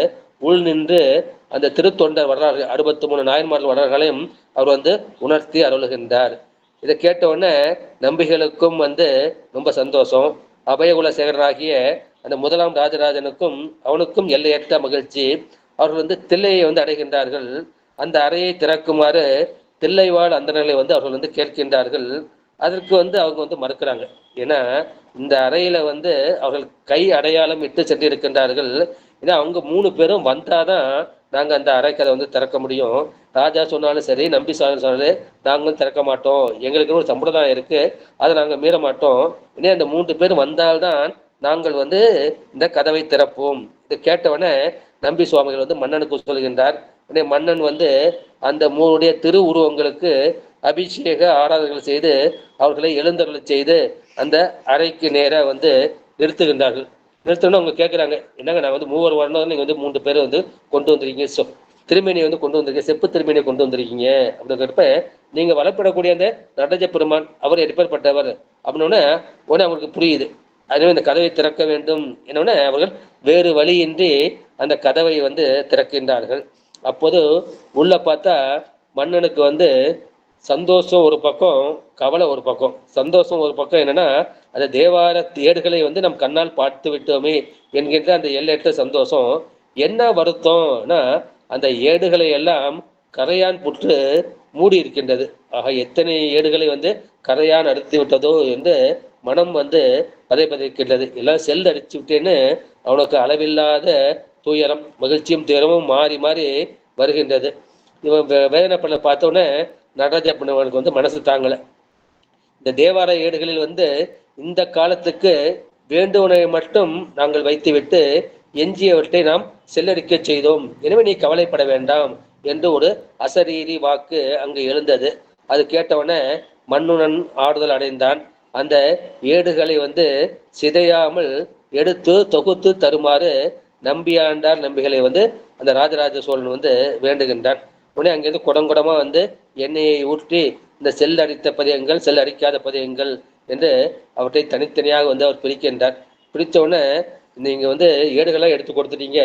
உள் நின்று அந்த திருத்தொண்டர் வரலாறு 63 நாயன்மார்கள் வரலாறுகளையும் அவர் வந்து உணர்த்தி அருளுகின்றார். இதை கேட்ட உடனே நம்பிகளுக்கும் வந்து ரொம்ப சந்தோஷம். அபயகுல சேகரனாகிய அந்த முதலாம் ராஜராஜனுக்கும் அவனுக்கும் எல்லையற்ற மகிழ்ச்சி. அவர்கள் வந்து தில்லையை வந்து அடைகின்றார்கள். அந்த அறையை திறக்குமாறு தில்லைவாழ் அந்தணர்களை வந்து அவர்கள் வந்து கேட்கின்றார்கள். அதற்கு வந்து அவங்க வந்து மறுக்கிறாங்க. ஏன்னா இந்த அறையில வந்து அவர்கள் கை அடையாளம் இட்டு சென்றிருக்கின்றார்கள். ஏன்னா அவங்க 3 பேரும் வந்தாதான் நாங்க அந்த அறைக்கதை வந்து திறக்க முடியும். ராஜா சொன்னாலும் சரி, நம்பி சொன்னாலும் நாங்களும் திறக்க மாட்டோம், எங்களுக்கு ஒரு சம்பிரதாயம் இருக்கு, அதை நாங்கள் மீற மாட்டோம். இன்னும் அந்த 3 பேர் வந்தால்தான் நாங்கள் வந்து இந்த கதவை திறப்போம். இதை கேட்டவனே நம்பி சுவாமிகள் வந்து மன்னனுக்கு சொல்கின்றார். மன்னன் வந்து அந்த 3 திரு உருவங்களுக்கு அபிஷேக ஆராதனைகள் செய்து அவர்களை எழுந்தருளை செய்து அந்த அறைக்கு நேர வந்து நிறுத்துகின்றார்கள். நிறுத்தணும். அவங்க கேட்குறாங்க, என்னங்க நான் வந்து மூவர் வரணும், நீங்கள் வந்து 3 பேர் வந்து கொண்டு வந்திருக்கீங்க, திருமேனியை வந்து கொண்டு வந்திருக்கீங்க, செப்பு திருமேனியை கொண்டு வந்திருக்கீங்க அப்படிங்கிறப்ப நீங்கள் வளப்படக்கூடிய அந்த நடராஜ பெருமான் அவர் எப்பேற்பட்டவர் அப்படின்னோடனே உடனே அவங்களுக்கு புரியுது. அதுவே இந்த கதவை திறக்க வேண்டும் என்னோடனே அவர்கள் வேறு வழியின்றி அந்த கதவை வந்து திறக்கின்றார்கள். அப்போது உள்ள பார்த்தா மன்னனுக்கு வந்து சந்தோஷம் ஒரு பக்கம், கவலை ஒரு பக்கம். சந்தோஷம் ஒரு பக்கம் என்னன்னா, அந்த தேவார ஏடுகளை வந்து நம் கண்ணால் பார்த்து விட்டோமே என்கின்ற அந்த எல்லையற்ற சந்தோஷம். என்ன வருத்தம்னா, அந்த ஏடுகளை எல்லாம் கரையான் புற்று மூடி இருக்கின்றது. ஆக எத்தனை ஏடுகளை வந்து கரையான் அடித்து விட்டதோ என்று மனம் வந்து பதைப்பதைக்கின்றது. எல்லாம் செல் அடிச்சு விட்டேன்னு அவனுக்கு அளவில்லாத துயரம், மகிழ்ச்சியும் துயரமும் மாறி மாறி வருகின்றது. இவன் வேதனைப்பட பார்த்தோன்னே நடராஜ பண்ணவனுக்கு வந்து மனசு தாங்கலை. இந்த தேவார ஏடுகளில் வந்து இந்த காலத்துக்கு வேண்டுவனை மட்டும் நாங்கள் வைத்துவிட்டு எஞ்சியவற்றை நாம் செல்லடிக்க செய்தோம், எனவே நீ கவலைப்பட வேண்டாம் என்று ஒரு அசரீரி வாக்கு அங்கு எழுந்தது. அது கேட்டவுடனே மன்னுனன் ஆறுதல் அடைந்தான். அந்த ஏடுகளை வந்து சிதையாமல் எடுத்து தொகுத்து தருமாறு நம்பியாண்டார் நம்பிகளை வந்து அந்த ராஜராஜ சோழன் வந்து வேண்டுகின்றான். உடனே அங்கிருந்து குடங்குடமா வந்து எண்ணெயை ஊற்றி இந்த செல் அடித்த பதியங்கள், செல் அடிக்காத பதியங்கள் என்று அவற்றை தனித்தனியாக வந்து அவர் பிரிக்கின்றார். பிரித்த உடனே நீங்க வந்து ஏடுகளாக எடுத்து கொடுத்துட்டீங்க,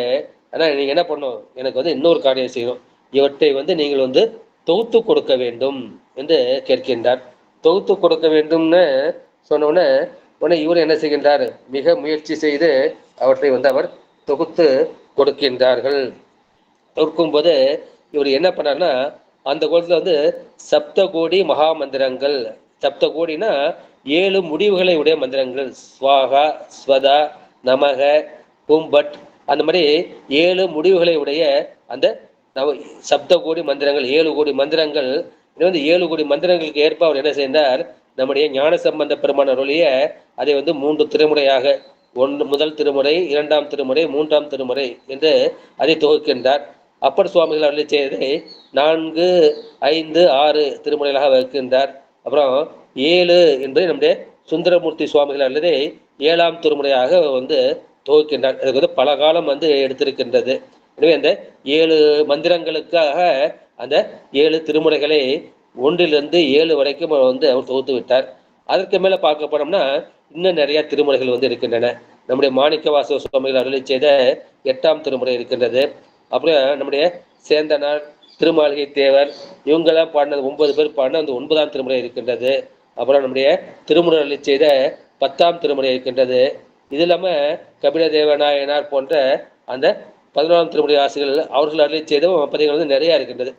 ஆனால் நீங்க என்ன பண்ணும், எனக்கு வந்து இன்னொரு காரியம் செய்யணும், இவற்றை வந்து நீங்கள் வந்து தொகுத்து கொடுக்க வேண்டும் என்று கேட்கின்றார். தொகுத்து கொடுக்க வேண்டும்னு சொன்ன உடனே இவர் என்ன செய்கின்றார், மிக முயற்சி செய்து அவற்றை வந்து அவர் தொகுத்து கொடுக்கின்றார்கள். தொகுக்கும்போது இவர் என்ன பண்ணார்னா, அந்த கோலத்தில் வந்து சப்தகோடி மகா மந்திரங்கள், சப்தகோடினா 7 முடிவுகளை உடைய மந்திரங்கள், ஸ்வாகா, ஸ்வதா, நமக, கும்பட், அந்த மாதிரி 7 முடிவுகளை உடைய அந்த சப்தகோடி மந்திரங்கள், 7 கோடி மந்திரங்கள். இது வந்து 7 கோடி மந்திரங்களுக்கு ஏற்ப அவர் என்ன செய்தார், நம்முடைய ஞான சம்பந்த பெருமான அருளிய அதை வந்து 3 திருமுறையாக, முதல் திருமுறை, 2ஆம் திருமுறை, 3ஆம் திருமுறை என்று அதை தொகுக்கின்றார். அப்பர் சுவாமிகள் அருளி செய்ததை 4, 5, 6 திருமுறைகளாக வைக்கின்றார். அப்புறம் 7 என்பதை நம்முடைய சுந்தரமூர்த்தி சுவாமிகள் அல்லது 7ஆம் திருமுறையாக வந்து தொகுக்கின்றார். அதுக்கு வந்து பல காலம் வந்து எடுத்திருக்கின்றது. எனவே அந்த 7 மந்திரங்களுக்காக அந்த 7 திருமுறைகளை 1லிருந்து 7 வரைக்கும் வந்து அவர் தொகுத்து விட்டார். அதற்கு மேல பார்க்க போனோம்னா இன்னும் நிறைய திருமுறைகள் வந்து இருக்கின்றன. நம்முடைய மாணிக்க வாசக சுவாமிகள் அருளி செய்த 8ஆம் திருமுறை இருக்கின்றது. அப்புறம் நம்முடைய சேந்தனார், திருமாளிகை தேவர், இவங்கெல்லாம் பாடினது 9 பேர் பாடின அந்த 9ஆம் திருமுறை இருக்கின்றது. அப்புறம் நம்முடைய திருமுறை அருளி செய்த 10ஆம் திருமுறை இருக்கின்றது. இது இல்லாமல் கபில தேவநாயனார் போன்ற அந்த 11ஆம் திருமுறை ஆசிரியர்கள் அவர்கள் அருளி செய்த பதிகள் வந்து நிறையா இருக்கின்றது.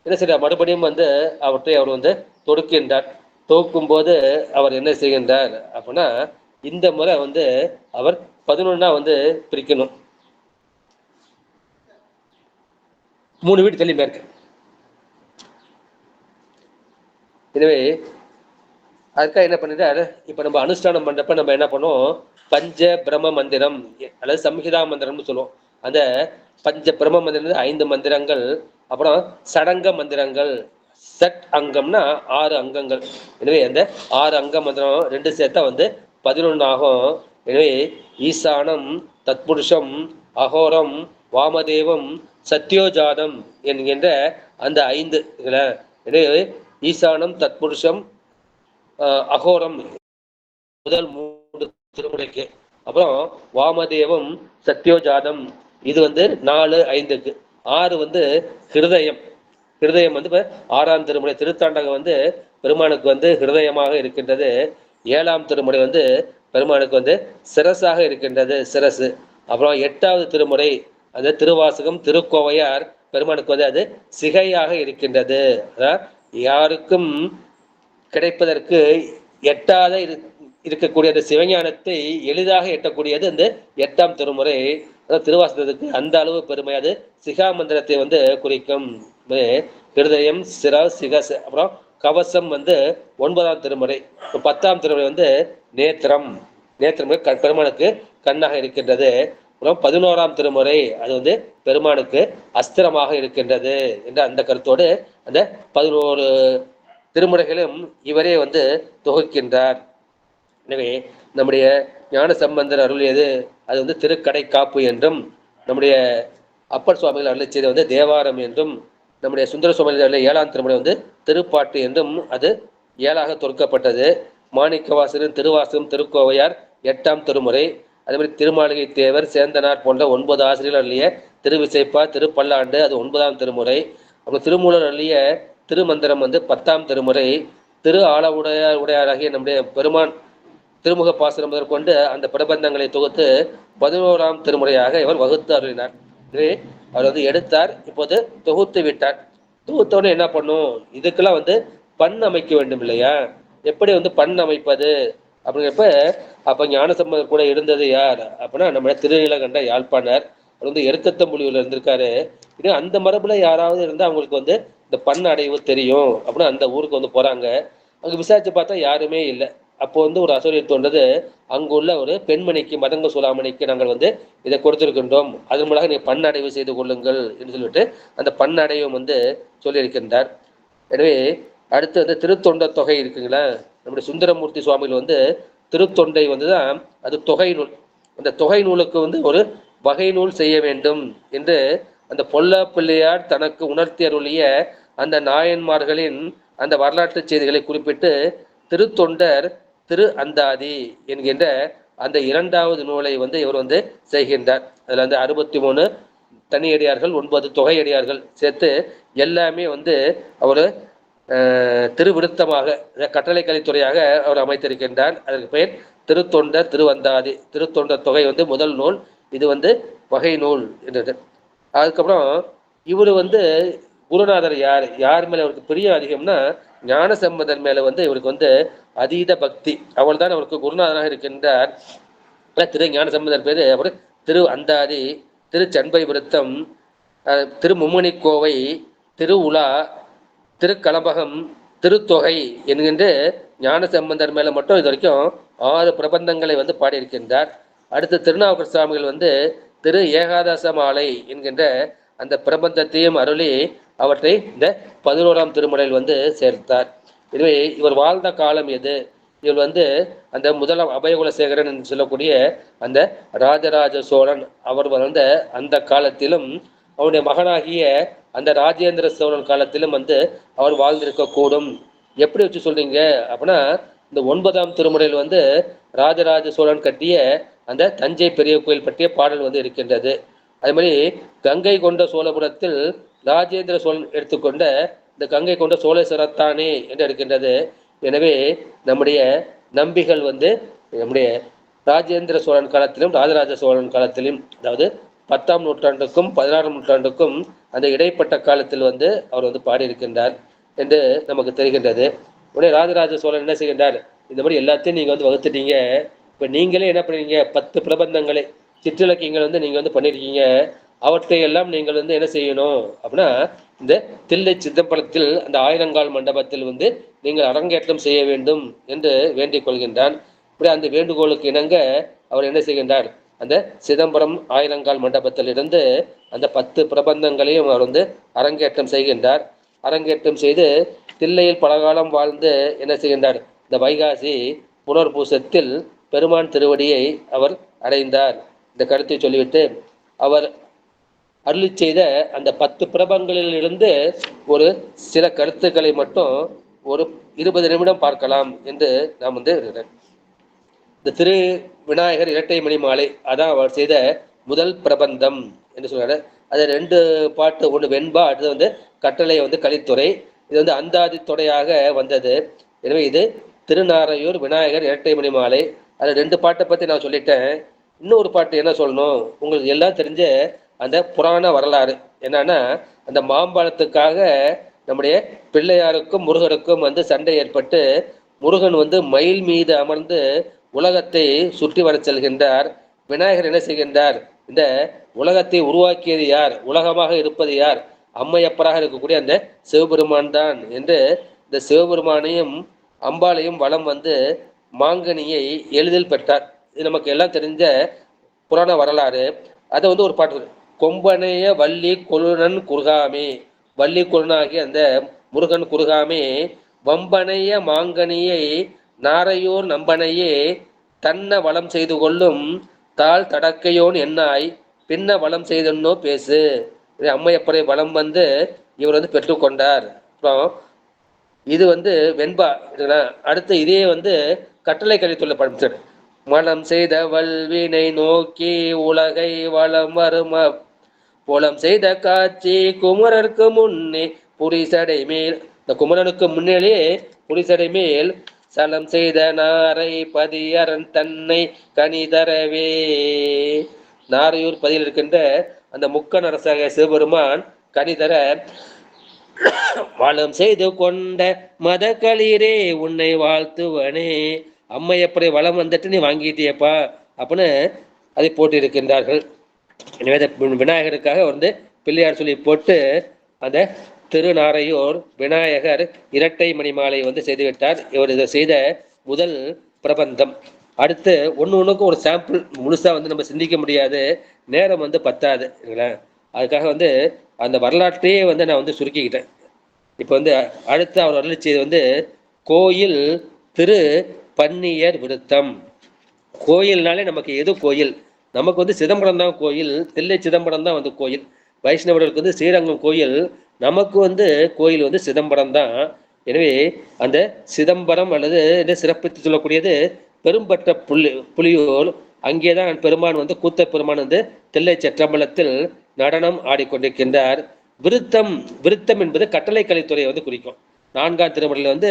என்ன சரி, மறுபடியும் வந்து அவற்றை அவர் வந்து தொடுக்கின்றார். தொகுக்கும் போது அவர் என்ன செய்கின்றார் அப்படின்னா, இந்த முறை வந்து அவர் 11ஆ வந்து பிரிக்கணும். 3 வீடு தள்ளி மேற்கு. எனவே அதுக்காக என்ன பண்ணிட்டார், இப்ப நம்ம அனுஷ்டானம் பண்றப்ப நம்ம என்ன பண்ணுவோம், பஞ்ச பிரம்ம மந்திரம் அல்லது சம்ஹிதா மந்திரம்னு சொல்லுவோம். அந்த பஞ்ச பிரம்ம மந்திரம் 5 மந்திரங்கள், அப்புறம் சடங்க மந்திரங்கள், சட் அங்கம்னா 6 அங்கங்கள். எனவே அந்த 6 அங்க மந்திரம் 2 சேர்த்தா வந்து 11 ஆகும். எனவே ஈசானம், தத்புருஷம், அகோரம், வாமதேவம், சத்யோஜாதம் என்கின்ற அந்த 5. எனவே ஈசானம், தத்புருஷம், அகோரம் முதல் 3 திருமுறைக்கு, அப்புறம் வாமதேவம், சத்யோஜாதம் இது வந்து 4, 5க்கு. 6 வந்து ஹிருதயம். ஹிருதயம் வந்து 6ஆம் திருமுறை திருத்தாண்டகம் வந்து பெருமானுக்கு வந்து ஹிருதயமாக இருக்கின்றது. 7ஆம் திருமுறை வந்து பெருமானுக்கு வந்து சிரசாக இருக்கின்றது, சிரசு. அப்புறம் 8வது திருமுறை அந்த திருவாசகம், திருக்கோவையார் பெருமானுக்கு வந்து அது சிகையாக இருக்கின்றது. அதான் யாருக்கும் கிடைப்பதற்கு எட்டாத இருக்கக்கூடிய அந்த சிவஞானத்தை எளிதாக எட்டக்கூடியது அந்த 8ஆம் திருமுறை. திருவாசகத்துக்கு அந்த அளவு பெருமை. அது சிகா மந்திரத்தை வந்து குறிக்கும். ஹிருதயம், சிரா, சிகஸ். அப்புறம் கவசம் வந்து 9ஆம் திருமுறை. 10ஆம் திருமுறை வந்து நேத்திரம். நேத்திரம் பெருமானுக்கு கண்ணாக இருக்கின்றது. அப்புறம் 11ஆம் திருமுறை அது வந்து பெருமானுக்கு அஸ்திரமாக இருக்கின்றது என்ற அந்த கருத்தோடு அந்த 11 திருமுறைகளும் இவரே வந்து தொகுக்கின்றார். எனவே நம்முடைய ஞான சம்பந்தர் அருளியது அது வந்து திருக்கடை காப்பு என்றும், நம்முடைய அப்பர் சுவாமிகள் அருளி செய்த வந்து தேவாரம் என்றும், நம்முடைய சுந்தர சுவாமிகள் ஏழாம் திருமுறை வந்து திருப்பாட்டு என்றும் அது ஏழாக தொடுக்கப்பட்டது. மாணிக்கவாசகரின் திருவாசகம், திருக்கோவையார் எட்டாம் திருமுறை, அதே மாதிரி திருமாளிகை தேவர், சேந்தனார் போன்ற 9 ஆசிரியர்கள் அருளிய திருவிசைப்பா, திருப்பல்லாண்டு அது 9ஆம் திருமுறை. அப்புறம் திருமூலர் அருளிய திருமந்திரம் வந்து 10ஆம் திருமுறை. திரு உடையாராகிய நம்முடைய பெருமான் திருமுக பாசுரம் முதற்கொண்டு அந்த பிரபந்தங்களை தொகுத்து 11ஆம் திருமுறையாக இவர் வகுத்து அருளினார். எனவே அவர் வந்து எடுத்தார், இப்போது தொகுத்து விட்டார். தொகுத்தோடு என்ன பண்ணும், இதுக்கெல்லாம் வந்து பண் அமைக்க வேண்டும் இல்லையா? எப்படி வந்து பண் அமைப்பது அப்படிங்கிறப்ப, அப்ப ஞானசம்பந்தர் கூட இருந்தது யார் அப்படின்னா நம்ம திருநீலகண்ட யாழ்ப்பாணர். அவர் வந்து எருக்கத்தம்புலியூர்ல இருந்திருக்காரு. இது அந்த மரபுல யாராவது இருந்தால் அவங்களுக்கு வந்து இந்த பண் அடைவு தெரியும் அப்படின்னு அந்த ஊருக்கு வந்து போறாங்க. அங்க விசாரிச்சு பார்த்தா யாருமே இல்லை. அப்போ வந்து ஒரு அசோரியர் தோன்றது, அங்குள்ள ஒரு பெண்மணிக்கு, மதங்க சூளாமணிக்கு நாங்கள் வந்து இதை கொடுத்திருக்கின்றோம், அதன் மூலமாக நீ பண் அடைவு செய்து கொள்ளுங்கள் என்று சொல்லிட்டு அந்த பண் அடைவும் வந்து சொல்லியிருக்கின்றார். எனவே அடுத்து வந்து திருத்தொண்ட தொகை இருக்குங்களா, நம்முடைய சுந்தரமூர்த்தி சுவாமிகள் வந்து திருத்தொண்டை வந்து தான் அது தொகை நூல். அந்த தொகை நூலுக்கு வந்து ஒரு வகை நூல் செய்ய வேண்டும் என்று அந்த பொல்லா பிள்ளையார் தனக்கு உணர்த்தி அருளிய அந்த நாயன்மார்களின் அந்த வரலாற்று செய்திகளை குறிப்பிட்டு திருத்தொண்டர் திரு அந்தாதி என்கின்ற அந்த 2வது நூலை வந்து இவர் வந்து செய்கின்றார். அதில் வந்து 63 தனியடியார்கள், 9 தொகையடியார்கள் சேர்த்து எல்லாமே வந்து அவர் திருவிருத்தமாக கட்டளை கலைத்துறையாக அவர் அமைத்திருக்கின்றார். அதற்கு பெயர் திருத்தொண்டர் திருவந்தாதி. திருத்தொண்டர் தொகை வந்து முதல் நூல், இது வந்து வகை நூல் என்றது. அதுக்கப்புறம் இவர் வந்து குருநாதர் யார், யார் மேலே அவருக்கு பிரியம் அதிகம்னா ஞான சம்பந்தர் மேலே வந்து இவருக்கு வந்து அதீத பக்தி. அவள் தான் அவருக்கு குருநாதராக இருக்கின்றார். திரு ஞான சம்பந்தர் பேர் அவர் திரு அந்தாதி, திரு சண்பை விருத்தம், திரு மும்மணி கோவை, திரு உலா, திருக்கலம்பகம், திருத்தொகை என்கின்ற ஞான சம்பந்தர் மேலே மட்டும் இது வரைக்கும் 6 பிரபந்தங்களை வந்து பாடியிருக்கின்றார். அடுத்து திருநாவுக்கர் சுவாமிகள் வந்து திரு ஏகாதச மாலை என்கின்ற அந்த பிரபந்தத்தையும் அருளி அவற்றை இந்த 11ஆம் திருமுறையில் வந்து சேர்த்தார். எனவே இவர் வாழ்ந்த காலம் எது, இவர் வந்து அந்த முதலாம் அபயகுலசேகரன் என்று சொல்லக்கூடிய அந்த ராஜராஜ சோழன் அவர் வளர்ந்த அந்த காலத்திலும், அவருடைய மகனாகிய அந்த ராஜேந்திர சோழன் காலத்திலும் வந்து அவர் வாழ்ந்திருக்கக்கூடும். எப்படி வச்சு சொல்றீங்க அப்படின்னா, இந்த 9ஆம் திருமுறையில் வந்து ராஜராஜ சோழன் கட்டிய அந்த தஞ்சை பெரிய கோயில் பற்றிய பாடல் வந்து இருக்கின்றது. அதே மாதிரி கங்கை கொண்ட சோழபுரத்தில் ராஜேந்திர சோழன் எடுத்துக்கொண்ட இந்த கங்கை கொண்ட சோழேஸ்வரத்தானே என்று இருக்கின்றது. எனவே நம்முடைய நம்பிகள் வந்து நம்முடைய ராஜேந்திர சோழன் காலத்திலும் ராஜராஜ சோழன் காலத்திலும், அதாவது 10ஆம் நூற்றாண்டுக்கும் 16ஆம் நூற்றாண்டுக்கும் அந்த இடைப்பட்ட காலத்தில் வந்து அவர் வந்து பாடியிருக்கின்றார் என்று நமக்கு தெரிகின்றது. உடனே ராஜராஜ சோழன் என்ன செய்கின்றார், இந்த மாதிரி எல்லாத்தையும் நீங்கள் வந்து வகுத்துட்டீங்க, இப்போ நீங்களே என்ன பண்ணுறீங்க, 10 பிரபந்தங்களை சிற்றிலக்கியங்கள் வந்து நீங்கள் வந்து பண்ணியிருக்கீங்க, அவற்றை எல்லாம் நீங்கள் வந்து என்ன செய்யணும் அப்படின்னா, இந்த தில்லை சிதம்பரத்தில் அந்த ஆயிரங்கால் மண்டபத்தில் வந்து நீங்கள் அரங்கேற்றம் செய்ய வேண்டும் என்று வேண்டிக் கொள்கின்றான். இப்படி அந்த வேண்டுகோளுக்கு இணங்க அவர் என்ன செய்கின்றார், அந்த சிதம்பரம் ஆயிரங்கால் மண்டபத்தில் இருந்து அந்த 10 பிரபந்தங்களையும் அவர் வந்து அரங்கேற்றம் செய்கின்றார். அரங்கேற்றம் செய்து தில்லையில் பலகாலம் வாழ்ந்து என்ன செய்கின்றார், இந்த வைகாசி புனர்பூசத்தில் பெருமான் திருவடியை அவர் அடைந்தார். இந்த கருத்தை சொல்லிவிட்டு அவர் அருளி செய்த அந்த 10 பிரபங்களிலிருந்து ஒரு சில கருத்துக்களை மட்டும் ஒரு 20 நிமிடம் பார்க்கலாம் என்று நாம் வந்து இருக்கிறேன். இந்த திரு விநாயகர் இரட்டை மணி மாலை அதான் அவர் செய்த முதல் பிரபந்தம் என்று சொல்றாரு. அது 2 பாட்டு, ஒன்று வெண்பா, அடுத்து வந்து கட்டளை வந்து கலித்துறை. இது வந்து அந்தாதி தொடையாக வந்தது. எனவே இது திருநாரையூர் விநாயகர் இரட்டை மணி மாலை. அதில் 2 பாட்டை பற்றி நான் சொல்லிட்டேன். இன்னொரு பாட்டு என்ன சொல்லணும், உங்களுக்கு எல்லாம் தெரிஞ்ச அந்த புராண வரலாறு என்னன்னா, அந்த மாம்பழத்துக்காக நம்முடைய பிள்ளையாருக்கும் முருகனுக்கும் வந்து சண்டை ஏற்பட்டு முருகன் வந்து மயில் மீது அமர்ந்து உலகத்தை சுற்றி வர செல்கின்றார். விநாயகர் என்ன செய்கின்றார், இந்த உலகத்தை உருவாக்கியது யார், உலகமாக இருப்பது யார், அம்மையப்பராக இருக்கக்கூடிய அந்த சிவபெருமான் தான் என்று இந்த சிவபெருமானையும் அம்பாளையும் வலம் வந்து மாங்கனியை எளிதில் பெற்றார். இது நமக்கு எல்லாம் தெரிஞ்ச புராண வரலாறு. அதை வந்து ஒரு பாட்டு, கொம்பனைய வள்ளி கொழுனன் குறுகாமே, வள்ளி கொழுனாகி அந்த முருகன் குறுகாமே, வம்பனைய மாங்கனியை நாரையோர் நம்பனையே தன்ன வளம் செய்து கொள்ளும் தாழ் தடக்கையோன் என்னாய் பின்ன வளம் செய்தன்னோ பேசு. அம்மையப்பரை வளம் வந்து இவர் வந்து பெற்றுக்கொண்டார். அப்புறம் இது வந்து வெண்பா. அடுத்து இதே வந்து கட்டளை கழித்துள்ள படிச்சார். மனம் செய்த வல்வினை நோக்கி உலகை வளம் வரும புலம் செய்த காட்சி குமரருக்கு முன்னே புரிசடை மேல். இந்த குமரனுக்கு முன்னேலே புரிசடை மேல் சலம் செய்த நாரை பதியரன் தன்னை கனிதரவே. நாரையூர் பதியில் இருக்கின்ற அந்த முக்கன் அரசாக சிவபெருமான் கனிதர வளம் செய்து கொண்ட மத களிரே உன்னை வாழ்த்துவனே. அம்மையப்பரை வளம் வந்துட்டு நீ வாங்கிட்டியப்பா அப்படின்னு அதை போட்டு இருக்கின்றார்கள். எனவே விநாயகருக்காக வந்து பிள்ளையார் சொல்லி போட்டு அந்த திருநாரையூர் விநாயகர் இரட்டை மணி மாலை வந்து செய்துவிட்டார். இவர் இதை செய்த முதல் பிரபந்தம். அடுத்து ஒன்றுக்கும் ஒரு சாம்பிள் முழுசா வந்து நம்ம சிந்திக்க முடியாது, நேரம் வந்து பத்தாது. அதுக்காக வந்து அந்த வரலாற்றையே வந்து நான் வந்து சுருக்கிக்கிட்டேன். இப்போ வந்து அடுத்து அவர் அருளி செய்து வந்து கோயில் திரு பன்னியர் விருத்தம். கோயில்னாலே நமக்கு எது கோயில்? நமக்கு வந்து சிதம்பரம் தான் கோயில், தில்லை சிதம்பரம் தான் வந்து கோயில். வைஷ்ணவர்களுக்கு வந்து ஸ்ரீரங்கம் கோயில், நமக்கு வந்து கோயில் வந்து சிதம்பரம் தான். எனவே அந்த சிதம்பரம் அல்லது சிறப்பித்து சொல்லக்கூடியது பெரும்பற்ற புலியூர். அங்கேதான் பெருமான் வந்து கூத்த பெருமான் வந்து தில்லை சிற்றம்பலத்தில் நடனம் ஆடிக்கொண்டிருக்கின்றார். விருத்தம், விருத்தம் என்பது கட்டளை கலைத்துறையை வந்து குறிக்கும். 4ஆம் திருமுறையில் வந்து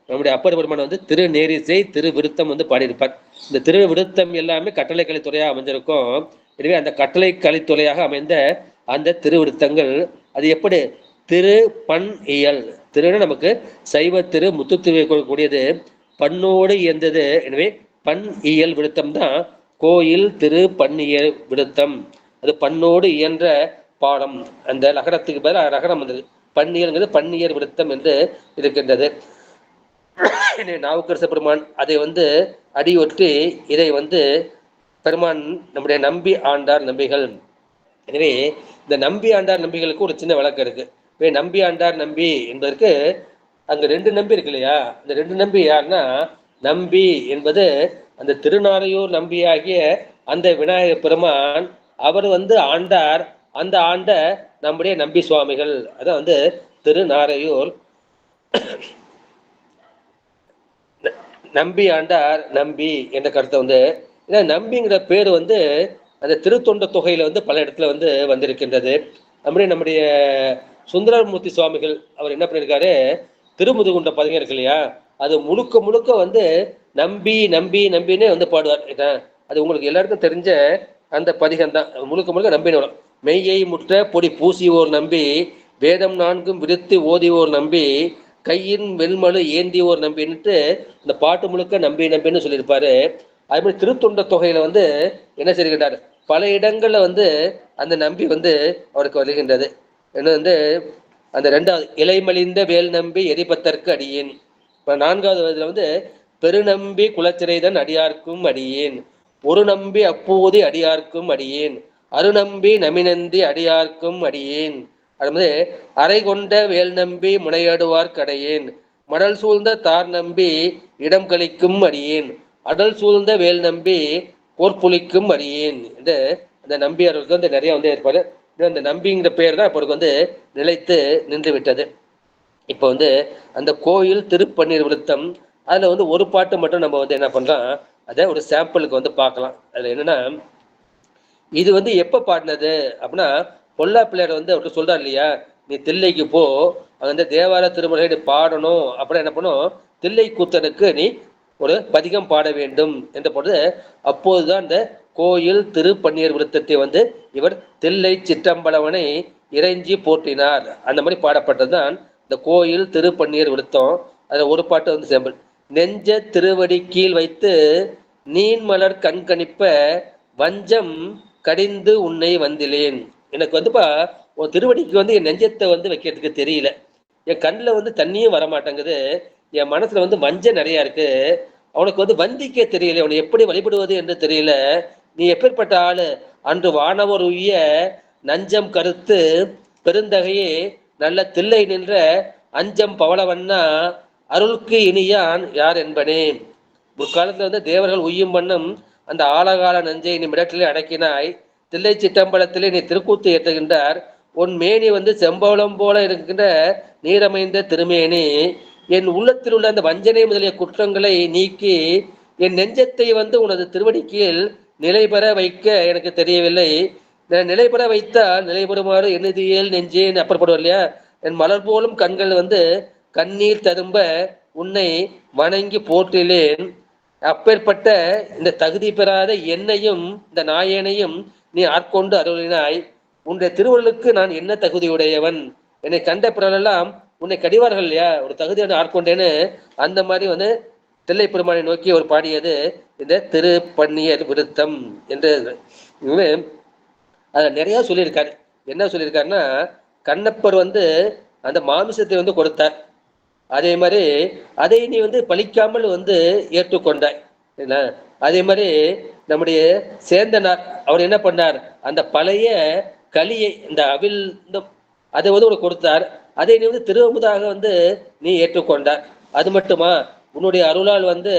நம்முடைய அப்பர் பெருமான் வந்து திருநேரிசை திரு விருத்தம் வந்து பாடியிருப்பார். இந்த திரு விருத்தம் எல்லாமே கட்டளை கலைத்துறையாக அமைஞ்சிருக்கும். எனவே அந்த கட்டளை கலைத்துறையாக அமைந்த அந்த திருவிருத்தங்கள் அது எப்படி திரு பண் இயல். திருன்னு நமக்கு சைவ திரு முத்து திருவை கூடியது, பண்ணோடு இயந்தது. எனவே பண் இயல் விருத்தம் தான் கோயில் திரு பன்னியல் விருத்தம். அது பண்ணோடு இயன்ற பாடம். அந்த லகரத்துக்கு பதிலாக ரகரம் வந்தது. பன்னியல்ங்கிறது பன்னியர் விருத்தம் என்று இருக்கின்றது. நாவுக்கரச பெருமான் அதை வந்து அடியொற்றி இதை வந்து பெருமான் நம்முடைய நம்பி ஆண்டார் நம்பிகள். எனவே இந்த நம்பி ஆண்டார் நம்பிகளுக்கு ஒரு சின்ன வழக்கம் இருக்கு. நம்பி ஆண்டார் நம்பி என்பதற்கு அங்க 2 நம்பி இருக்கு இல்லையா? அந்த 2 நம்பி யாருன்னா, நம்பி என்பது அந்த திருநாரையூர் நம்பியாகிய அந்த விநாயகர் பெருமான், அவர் வந்து ஆண்டார். அந்த ஆண்ட நம்முடைய நம்பி சுவாமிகள். அதான் வந்து திருநாரையூர் நம்பி ஆண்டார் நம்பி என்ற கருத்தை வந்து, ஏன்னா நம்பிங்கிற பேர் வந்து அந்த திருத்தொண்ட தொகையில வந்து பல இடத்துல வந்து வந்திருக்கின்றது. நம்முடைய சுந்தரமூர்த்தி சுவாமிகள் அவர் என்ன பண்ணியிருக்காரு, திருமுதுகுண்ட பதிகம் இருக்கு இல்லையா, அது முழுக்க முழுக்க வந்து நம்பி நம்பி நம்பினே வந்து பாடுவார். அது உங்களுக்கு எல்லாருக்கும் தெரிஞ்ச அந்த பதிகம் தான். முழுக்க முழுக்க நம்பின்னு வரும். மெய்யை முற்ற பொடி பூசியோர் நம்பி, வேதம் 4 விடுத்து ஓதியோர் நம்பி, கையின் வெண்மலு ஏந்தியோர் நம்பின்ட்டு இந்த பாட்டு முழுக்க நம்பி நம்பின்னு சொல்லியிருப்பாரு. அது மாதிரி திருத்தொண்ட தொகையில வந்து என்ன செய்கின்றார், பல இடங்கள்ல வந்து அந்த நம்பி வந்து அவருக்கு வருகின்றது. என்ன வந்து அந்த 2வது இலைமலிந்த வேல் நம்பி எரிபத்தற்கு அடியேன். 4வது வயதுல வந்து பெருநம்பி குலச்சிறைதன் அடியார்க்கும் அடியேன், ஒரு நம்பி அப்போது அடியார்க்கும் அடியேன், அருநம்பி நமினந்தி அடியார்க்கும் அடியேன். அது அரை கொண்ட வேல் நம்பி முனையாடுவார் கடையேன், மடல் சூழ்ந்த தார் நம்பி இடம் கழிக்கும் அடியேன், அடல் சூழ்ந்த வேல் நம்பி போர்ப்புலிக்கும் அடியேன் என்று அந்த நம்பியாருக்கு வந்து நிறைய வந்து ஏற்பாடு. அந்த நம்பிங்கிற பெயர் தான் இப்போ வந்து நிலைத்து நின்று விட்டது. இப்போ வந்து அந்த கோயில் திருப்பன்னீர் விருத்தம், அதுல வந்து ஒரு பாட்டு மட்டும் நம்ம வந்து என்ன பண்றோம், அதை ஒரு சாம்பிளுக்கு வந்து பார்க்கலாம். அதுல என்னன்னா, இது வந்து எப்ப பாடினது அப்படின்னா, பொல்லா பிள்ளையார் வந்து அவர்கிட்ட சொல்றாரு இல்லையா, நீ தில்லைக்கு போ, அந்த தேவார திருமுறை பாடணும் அப்படின்னா என்ன பண்ணும், தில்லை கூத்தனுக்கு நீ ஒரு பதிகம் பாட வேண்டும் என்ற பொழுது அப்போதுதான் இந்த கோயில் திருப்பன்னீர் விருத்தத்தை வந்து இவர் தில்லை சிற்றம்பலவனை இறைஞ்சி போற்றினார். அந்த மாதிரி பாடப்பட்டதுதான் இந்த கோயில் திருப்பன்னீர் விருத்தம். அதுல ஒரு பாட்டு வந்து சாம்பிள். நெஞ்ச திருவடி கீழ் வைத்து நீன் மலர் கண்கணிப்ப வஞ்சம் கடிந்து உன்னை வந்திலேன். எனக்கு வந்துப்பா உன் திருவடிக்கு வந்து என் நெஞ்சத்தை வந்து வைக்கிறதுக்கு தெரியல, என் கண்ணில் வந்து தண்ணியும் வரமாட்டேங்குது, என் மனசுல வந்து வஞ்சம் நிறைய இருக்கு, அவனுக்கு வந்து வந்திக்க தெரியல, அவனை எப்படி வழிபடுவது என்று தெரியல. நீ எப்பேற்பட்ட ஆளு, அன்று வானவர் உய்ய நஞ்சம் கருத்து பெருந்தகையே நல்ல தில்லை நின்ற அஞ்சம் பவளவண்ணா அருளுக்கு இனியான் யார் என்பனே. முற்காலத்துல வந்து தேவர்கள் உய்யும் வண்ணம் அந்த ஆழகால நஞ்சை நீ மிடற்றிலே அடக்கினாய், தில்லை சிற்றம்பலத்திலே நீ திருக்கூத்து ஏற்றுகின்றார். உன் மேனி வந்து செம்பவளம் போல இருக்கின்ற நீரமைந்த திருமேனி என் உள்ளத்தில் உள்ள அந்த வஞ்சனை முதலிய குற்றங்களை நீக்கி என் நெஞ்சத்தை வந்து உனது திருவடி கீழ் நிலை பெற வைக்க எனக்கு தெரியவில்லை. நிலை பெற வைத்தால் நிலை பெறுமாறு எண்ணுதியல் நெஞ்சேன்னு அப்புறப்படுவோம் இல்லையா. என் மலர் போலும் கண்கள் வந்து கண்ணீர் ததும்ப உன்னை வணங்கி போற்றிலேன். அப்பேற்பட்ட இந்த தகுதி பெறாத என்னையும் இந்த நாயனையும் நீ ஆட்கொண்டு அருளினாய். உன்னுடைய திருவள்ளுக்கு நான் என்ன தகுதியுடையவன், என்னை கண்ட பிறரெல்லாம் உன்னை கடிவார்கள் இல்லையா, ஒரு தகுதியான ஆட்கொண்டேன்னு அந்த மாதிரி வந்து தில்லை பெருமானை நோக்கி அவர் பாடியது இந்த திருப்பன்னியர் விருத்தம் என்று. அதை நிறைய சொல்லியிருக்காரு. என்ன சொல்லியிருக்காருன்னா, கண்ணப்பர் வந்து அந்த மாமிசத்தை வந்து கொடுத்தார், அதே மாதிரி அதை நீ வந்து பழிக்காமல் வந்து ஏற்றுக்கொண்டாய். அதே மாதிரி நம்முடைய சேந்தனார் அவர் என்ன பண்ணார், அந்த பழைய களியை இந்த அவில் அதை வந்து உனக்கு கொடுத்தார், அதை நீ வந்து திருவமுதாக வந்து நீ ஏற்றுக்கொண்டார். அது மட்டுமா, உன்னுடைய அருளால் வந்து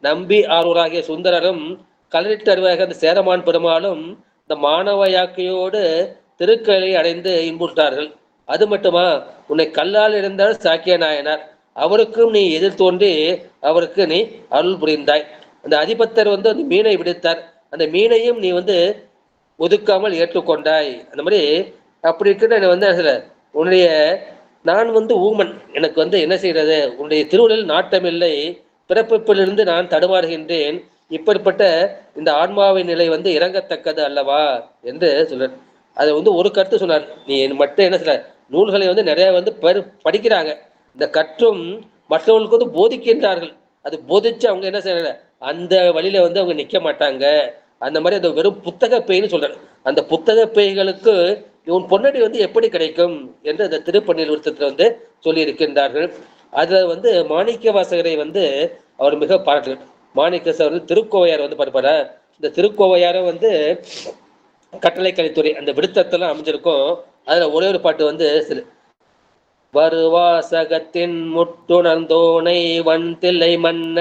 நம்பி ஆரூராகிய சுந்தரரும் கலரிட்டு அருவாக அந்த சேரமான் பெருமாளும் இந்த மாணவ யாக்கையோடு திருக்கலை அடைந்து இன்புற்றார்கள். அது மட்டுமா, உன்னை கல்லால் இழந்தால் சாக்கிய நாயனார் அவருக்கும் நீ எதிர் தோன்றி அவருக்கு நீ அருள் புரிந்தாய். அந்த அதிபத்தர் வந்து அந்த மீனை விடுத்தார், அந்த மீனையும் நீ வந்து ஒதுக்காமல் ஏற்றுக்கொண்டாய். அந்த மாதிரி அப்படி இருக்கிற வந்து உன்னுடைய நான் வந்து ஊமன், எனக்கு வந்து என்ன செய்யறது, உன்னுடைய திருவுளில் நாட்டமில்லை, பிறப்பிலிருந்து நான் தடுமாறுகின்றேன், இப்படிப்பட்ட இந்த ஆன்மாவின் நிலை வந்து இறங்கத்தக்கது அல்லவா என்று சொல்றார். அதை வந்து ஒரு கருத்து சொன்னார். நீ மட்டும் என்ன சொல்ற, நூல்களை வந்து நிறைய வந்து படிக்கிறாங்க, இந்த கற்றும் மற்றவர்களுக்கு வந்து போதிக்கின்றார்கள், அது போதிச்சு அவங்க என்ன செய்யற அந்த வழியில வந்து அவங்க நிக்க மாட்டாங்க. அந்த மாதிரி அந்த வெறும் புத்தக பேய்னு சொல்றாரு. அந்த புத்தக பேய்களுக்கு இவன் பொன்னடி வந்து எப்படி கிடைக்கும் என்று அந்த திருப்பன்னியர் விருத்தத்தில் வந்து சொல்லி இருக்கின்றார்கள். அதுல வந்து மாணிக்க வாசகரை வந்து அவர் மிக பாராட்டு. மாணிக்க திருக்கோவையார் வந்து பார்ப்பார, இந்த திருக்கோவையாரும் வந்து கட்டளை கலைத்துறை அந்த விருத்தத்தெல்லாம் அமைஞ்சிருக்கும். அதுல ஒரே ஒரு பாட்டு வந்து வருவாசகத்தின் முட்டுணர்ந்தோனை வன் தில்லை மன்ன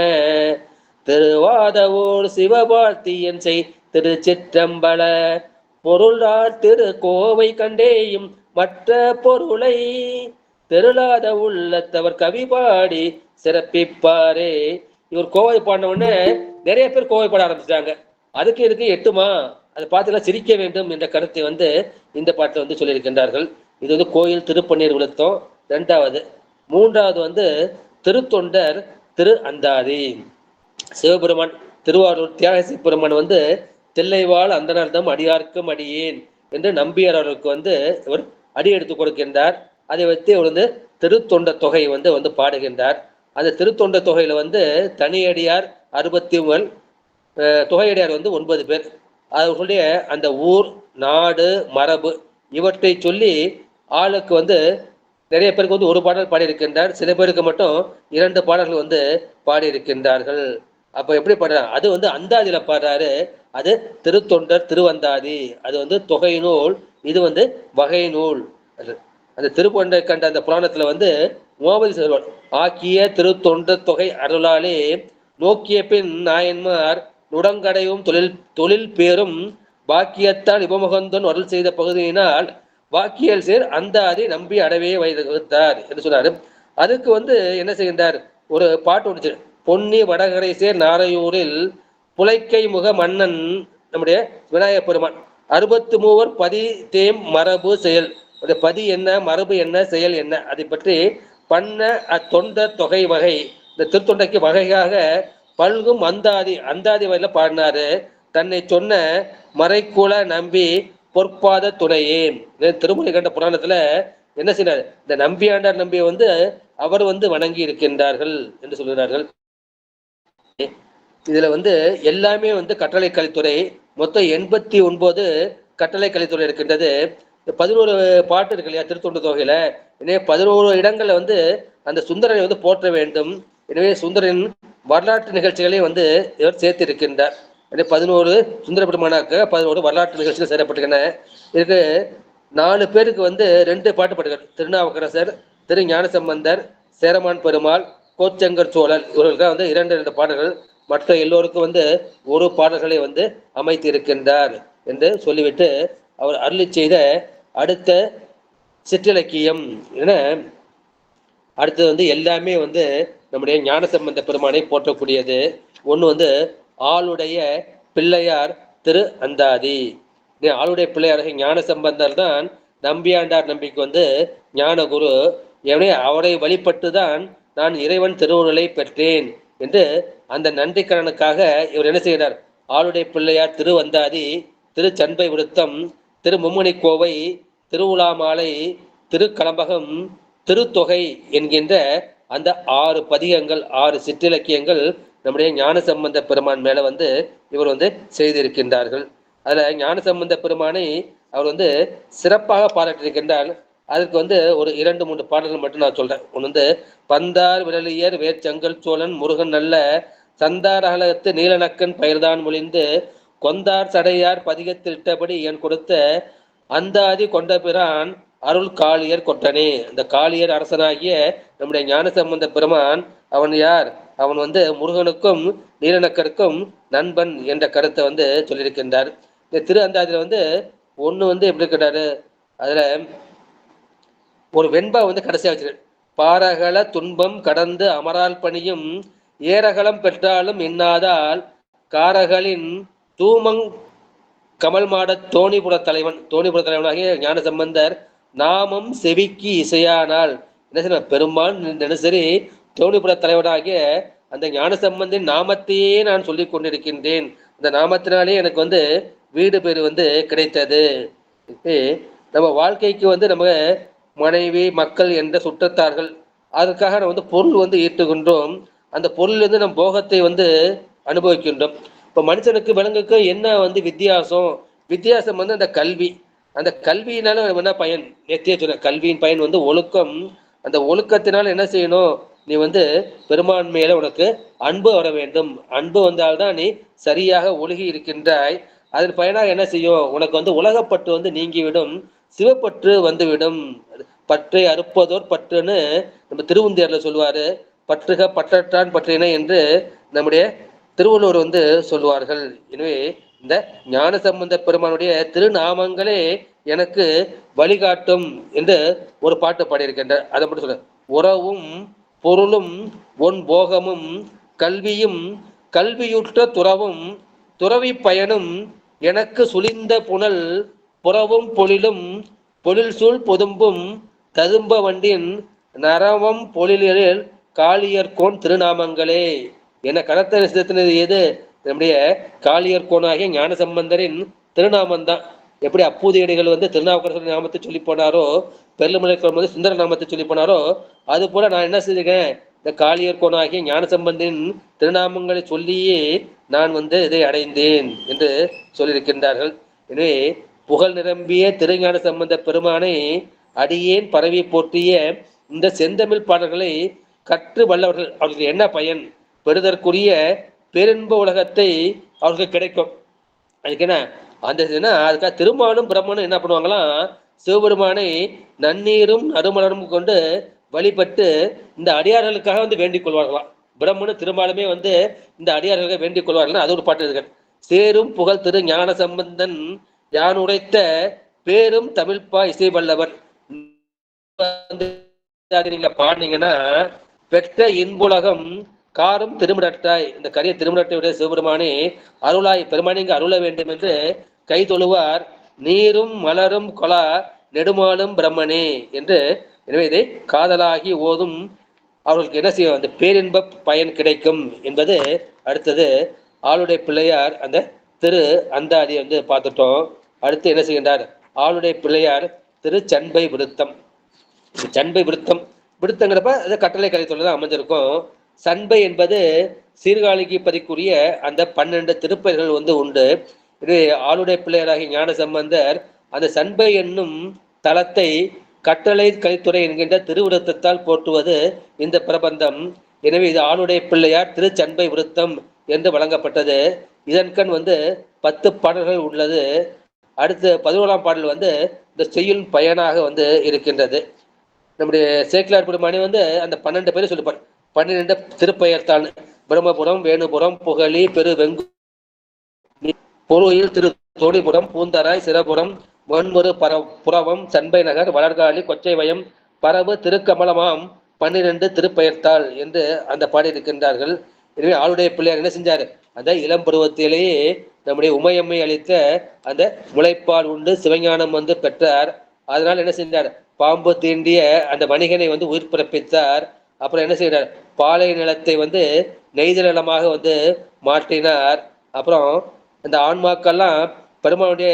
திருவாதவூர் சிவபார்த்தியன் செய் திருச்சிற்றம்பல பொருளார் திரு கோவை கண்டேயும் மற்ற பொருளை தெருளாத உள்ளத்தவர் கவி பாடி சிறப்பிப்பாரே. இவர் கோவை பாடின உடனே நிறைய பேர் கோவை பாட ஆரம்பிச்சிட்டாங்க. அதுக்கு இதுக்கு எட்டுமா, அதை பார்த்துலாம் சிரிக்க வேண்டும் என்ற கருத்தை வந்து இந்த பாட்டில் வந்து சொல்லியிருக்கின்றார்கள். இது வந்து கோயில் திருப்பன்னீர் விழுத்தம் இரண்டாவது. மூன்றாவது வந்து திருத்தொண்டர் திரு அந்தாதி. சிவபெருமான் திருவாரூர் தியாகசி பெருமான் வந்து தில்லைவாழ் அந்தனர்தம் அடியார்க்கும் அடியேன் என்று நம்பியார் அவருக்கு வந்து இவர் அடி எடுத்து கொடுக்கின்றார். அதை வைத்து இவர் வந்து திருத்தொண்ட தொகை வந்து வந்து பாடுகின்றார். அந்த திருத்தொண்ட தொகையில வந்து தனியடியார் 61, தொகையடியார் வந்து 9 பேர். அவர்களுடைய அந்த ஊர், நாடு, மரபு இவற்றை சொல்லி ஆளுக்கு வந்து நிறைய பேருக்கு வந்து ஒரு பாடல் பாடியிருக்கின்றார், சில பேருக்கு மட்டும் 2 பாடல்கள் வந்து பாடியிருக்கின்றார்கள். அப்ப எப்படி பாடுறாரு, அது வந்து அந்தாதியில பாடுறாரு, அது திருத்தொண்டர் திருவந்தாதி, அது வந்து தொகை நூல், இது வந்து வகை நூல். அந்த திருப்பொண்டை கண்ட அந்த புராணத்துல வந்து மோபதி சொல்வார், ஆக்கிய திருத்தொண்டர் தொகை அருளாலே நோக்கிய பின் நாயன்மார் நுடங்கடையும் தொழில் பேரும் பாக்கியத்தால் இபமுகந்தன் அருள் செய்த பகுதியினால் வாக்கியல் சேர் அந்தாதி நம்பி அடவே வகுத்தார் என்று சொன்னார். அதுக்கு வந்து என்ன செய்கின்றார், ஒரு பாட்டு ஒன்று, பொன்னி வடகரை சேர் நாரையூரில் புலைக்கை முக மன்னன் நம்முடைய விநாயக பெருமான் 63 பதி தேம் மரபு செயல், பதி என்ன, மரபு என்ன, செயல் என்ன, அதை பற்றி பண்ண அத்தொண்ட தொகை வகை, இந்த திருத்தொண்டைக்கு வகையாக பல்கும் அந்தாதி வகையில பாடினாரு. தன்னை சொன்ன மறைக்குல நம்பி பொற்பாத துணையே. திருமலை கண்ட புராணத்துல என்ன செய்யறாரு, இந்த நம்பியாண்டார் நம்பியை வந்து அவர் வந்து வணங்கி இருக்கின்றார்கள் என்று சொல்கிறார்கள். இதுல வந்து எல்லாமே வந்து கட்டளை கலைத்துறை, மொத்தம் 89 கட்டளை கலைத்துறை இருக்கின்றது. 11 பாட்டு இருக்கு இல்லையா திருத்தொண்ட தொகையில, எனவே 11 இடங்கள்ல வந்து அந்த சுந்தரனை வந்து போற்ற வேண்டும். எனவே சுந்தரன் வரலாற்று நிகழ்ச்சிகளை வந்து இவர் சேர்த்து இருக்கின்றார். 11 சுந்தர பெருமானாக்க 11 வரலாற்று நிகழ்ச்சிகள் சேரப்பட்டுள்ளன. இதுக்கு 4 பேருக்கு வந்து 2 பாட்டு பாடுகிறார், திருநாவுக்கரசர், திரு ஞானசம்பந்தர், சேரமான் பெருமாள், கோச்செங்கர் சோழர், இவர்களுக்கு வந்து 2 பாடல்கள் மற்ற எல்லோருக்கும் வந்து ஒரு பாடல்களை வந்து அமைத்து இருக்கின்றார் என்று சொல்லிவிட்டு அவர் அருளி செய்த அடுத்த சிற்றிலக்கியம் என அடுத்தது வந்து எல்லாமே வந்து நம்முடைய ஞானசம்பந்த பெருமானை போற்றக்கூடியது. ஒன்று வந்து ஆளுடைய பிள்ளையார் திரு அந்தாதி. ஆளுடைய பிள்ளையார் ஞானசம்பந்தர் தான் நம்பியாண்டார் நம்பிக்கு வந்து ஞான குரு. எனவே அவரை வழிபட்டு தான் நான் இறைவன் திருவுருளை பெற்றேன் என்று அந்த நன்றிக்கடனுக்காக இவர் என்ன செய்கிறார்? ஆளுடைய பிள்ளையார் திரு அந்தாதி, திரு சண்பை விருத்தம், திரு மும்மணி கோவை, திருவுலாமாலை, திருக்கலம்பகம், திருத்தொகை என்கின்ற அந்த 6 பதிகங்கள், 6 சிற்றிலக்கியங்கள் நம்முடைய ஞானசம்பந்த பெருமான் மேல வந்து இவர் வந்து செய்திருக்கின்றார்கள். அதுல ஞானசம்பந்த பெருமானை அவர் வந்து சிறப்பாக பாராட்டியிருக்கின்றார். அதுக்கு வந்து ஒரு 2-3 பாடல்கள் மட்டும் நான் சொல்றேன். ஒன்று வந்து பந்தார் விரலியர் வேர்ச்சங்கல் சோழன் முருகன் நல்ல சந்தார் அகலகத்து நீலநக்கன் பயிர்தான் மொழிந்து கொந்தார் சடையார் பதிகத்திட்டபடி என் கொடுத்த அந்தாதி கொண்ட பிரான் அருள் காளியர் கொட்டனே. இந்த காளியர் அரசனாகிய நம்முடைய ஞானசம்பந்த பெருமான் அவன் யார்? அவன் வந்து முருகனுக்கும் நீலநக்கருக்கும் நண்பன் என்ற கருத்தை வந்து சொல்லியிருக்கின்றார். இந்த திரு அந்தாதியில வந்து ஒன்று வந்து எப்படி இருக்கிறாரு? அதுல ஒரு வெண்பா வந்து கடைசியா வச்சிரு. பாரகல துன்பம் கடந்து அமரால் பணியும் ஏரகலம் பெற்றாலும் இன்னாதால் காரகளின் தூமங் கமல் மாட தோணிபுர தலைவனாகிய ஞானசம்பந்தர் நாமம் செவிக்கு இசையானால் என்ன செய்ய பெருமான் தினசரி தோணிபுர தலைவனாகிய அந்த ஞானசம்பந்தின் நாமத்தையே நான் சொல்லிக் கொண்டிருக்கின்றேன். அந்த நாமத்தினாலே எனக்கு வந்து வீடு பேரு வந்து கிடைத்தது. நம்ம வாழ்க்கைக்கு வந்து நம்ம மனைவி மக்கள் என்ற சுற்றத்தார்கள், அதற்காக நம்ம வந்து பொருள் வந்து ஈட்டுகின்றோம். அந்த பொருள் வந்து நம் போகத்தை வந்து அனுபவிக்கின்றோம். இப்போ மனுஷனுக்கு விலங்குக்கு என்ன வந்து வித்தியாசம் வந்து அந்த கல்வி. அந்த கல்வியினால என்ன பயன்? நேர்த்தியா சொன்ன கல்வியின் பயன் வந்து ஒழுக்கம். அந்த ஒழுக்கத்தினால என்ன செய்யணும்? நீ வந்து பெருமான் மேல உனக்கு அன்பு வர வேண்டும். அன்பு வந்தால்தான் நீ சரியாக ஒழுகி இருக்கின்றாய். அதன் பயனாக என்ன செய்யும்? உனக்கு வந்து உலகப்பற்று வந்து நீங்கிவிடும், சிவப்பற்று வந்துவிடும். பற்றை அறுப்பதோர் பற்றுன்னு நம்ம திருவுந்தியர்ல சொல்லுவாரு. பற்றுக பற்றற்றான் பற்றின என்று நம்முடைய திருவள்ளுவர் வந்து சொல்லுவார்கள். எனவே இந்த ஞானசம்பந்த பெருமானுடைய திருநாமங்களே எனக்கு வழிகாட்டும் என்று ஒரு பாட்டு பாடியிருக்கின்றார். அதை மட்டும் சொல்ல, உறவும் பொருளும் ஒன் போகமும் கல்வியும் கல்வியுற்ற துறவும் துறவி பயனும் எனக்கு சுழிந்த புனல் புறவும் பொழிலும் பொழில் சூழ் பொதும்பும் ததும்ப வண்டின் நரவம் பொழிலில் காளியர்கோன் திருநாமங்களே. என கனத்த நிச்சயத்தினது எது? நம்முடைய காளியர்கோனாகிய ஞானசம்பந்தரின் திருநாமம் தான். எப்படி அப்பூதியடிகள் வந்து திருநாவுக்கரசர் நாமத்தை சொல்லி போனாரோ, பெருமலை வந்து சுந்தர நாமத்தை சொல்லி போனாரோ, அது போல நான் என்ன செய்திருக்கேன்? இந்த காளியர்கோனாகிய ஞானசம்பந்தரின் திருநாமங்களை சொல்லியே நான் வந்து இதை அடைந்தேன் என்று சொல்லியிருக்கின்றார்கள். எனவே புகழ் நிரம்பிய திருஞான சம்பந்த பெருமானை அடியேன் பரவி போற்றிய இந்த செந்தமிழ் பாடல்களை கற்று வல்லவர்கள் அவர்களுக்கு என்ன பயன்? பெறுதற்குரிய பேரின்ப உலகத்தை அவர்களுக்கு கிடைக்கும். அதுக்கு என்ன அந்த அதுக்காக திருமாலும் பிரம்மனும் என்ன பண்ணுவாங்களாம்? சிவபெருமானை நன்னீரும் நறுமலரும் கொண்டு வழிபட்டு இந்த அடியார்களுக்காக வந்து வேண்டிக் கொள்வார்களாம். பிரம்மனும் திருமாலுமே வந்து இந்த அடியார்களை வேண்டிக் கொள்வார்கள். அது ஒரு பாட்டு இருக்கு. சேரும் புகழ் திரு ஞான சம்பந்தன் யான் உரைத்த பேரும் தமிழ்ப்பா இசை வல்லவர். நீங்க பாடினீங்கன்னா பெற்ற இன்புலகம் காரும் திருமிடட்டாய், இந்த கரிய திருமிடத்தையுடைய சிவபெருமானே அருளாய் பெருமானி இங்கு அருள வேண்டும் என்று கை தொழுவார். நீரும் மலரும் கொலா நெடுமாலும் பிரம்மனே என்று. எனவே இதை காதலாகி ஓதும் அவர்களுக்கு என்ன செய்யும்? அந்த பேரின்ப பயன் கிடைக்கும் என்பது. அடுத்தது ஆளுடைய பிள்ளையார் அந்த திரு அந்தாதி வந்து பார்த்துட்டோம். அடுத்து என்ன செய்கின்றார்? ஆளுடைய பிள்ளையார் திரு சண்பை விருத்தம். சண்பை விருத்தம் விருத்தங்கிறப்ப அது கட்டளை கலை சொல்லதான் அமைஞ்சிருக்கும். சண்பை என்பது சீர்காழிக்கு பதிக்குரிய அந்த 12 திருப்பெயர்கள் வந்து உண்டு. இது ஆளுடைய பிள்ளையராகிய ஞான சம்பந்தர் அந்த சண்பை என்னும் தலத்தை கட்டளை கலித்துறை என்கின்ற திருவிருத்தத்தால் போற்றுவது இந்த பிரபந்தம். எனவே இது ஆளுடைய பிள்ளையார் திரு சண்பை விருத்தம் என்று வழங்கப்பட்டது. இதன்கண் வந்து 10 பாடல்கள் உள்ளது. அடுத்து 11ஆம் பாடல் வந்து இந்த செய்யுள் பயனாக வந்து இருக்கின்றது. நம்முடைய சேக்கிலார் பெருமானி வந்து அந்த 12 பேரை சொல்லிப்பார். 12 திருப்பெயர்த்தான். பிரம்மபுரம், வேணுபுரம், புகழி, பெருவெங்கு, பொருயில், திரு தோணிபுரம், பூந்தராய், சிரபுரம், வன்முறு, புறவம், சண்பை நகர், வளர்காலி, கொச்சைவயம், பரவு, திருக்கமலமாம் 12 திருப்பெயர்த்தாள் என்று அந்த பாடியிருக்கின்றார்கள். எனவே ஆளுடைய பிள்ளையார் என்ன செஞ்சார்? அந்த இளம் பருவத்திலேயே நம்முடைய உமையம்மை அளித்த அந்த முளைப்பால் உண்டு சிவஞானம் வந்து பெற்றார். அதனால் என்ன செஞ்சார்? பாம்பு தீண்டிய அந்த வணிகனை வந்து உயிர் பிறப்பித்தார். அப்புறம் என்ன செய்கிறார்? பாலை நிலத்தை வந்து நெய்தல் நிலமாக வந்து மாற்றினார். அப்புறம் இந்த ஆன்மாக்கெல்லாம் பெருமானுடைய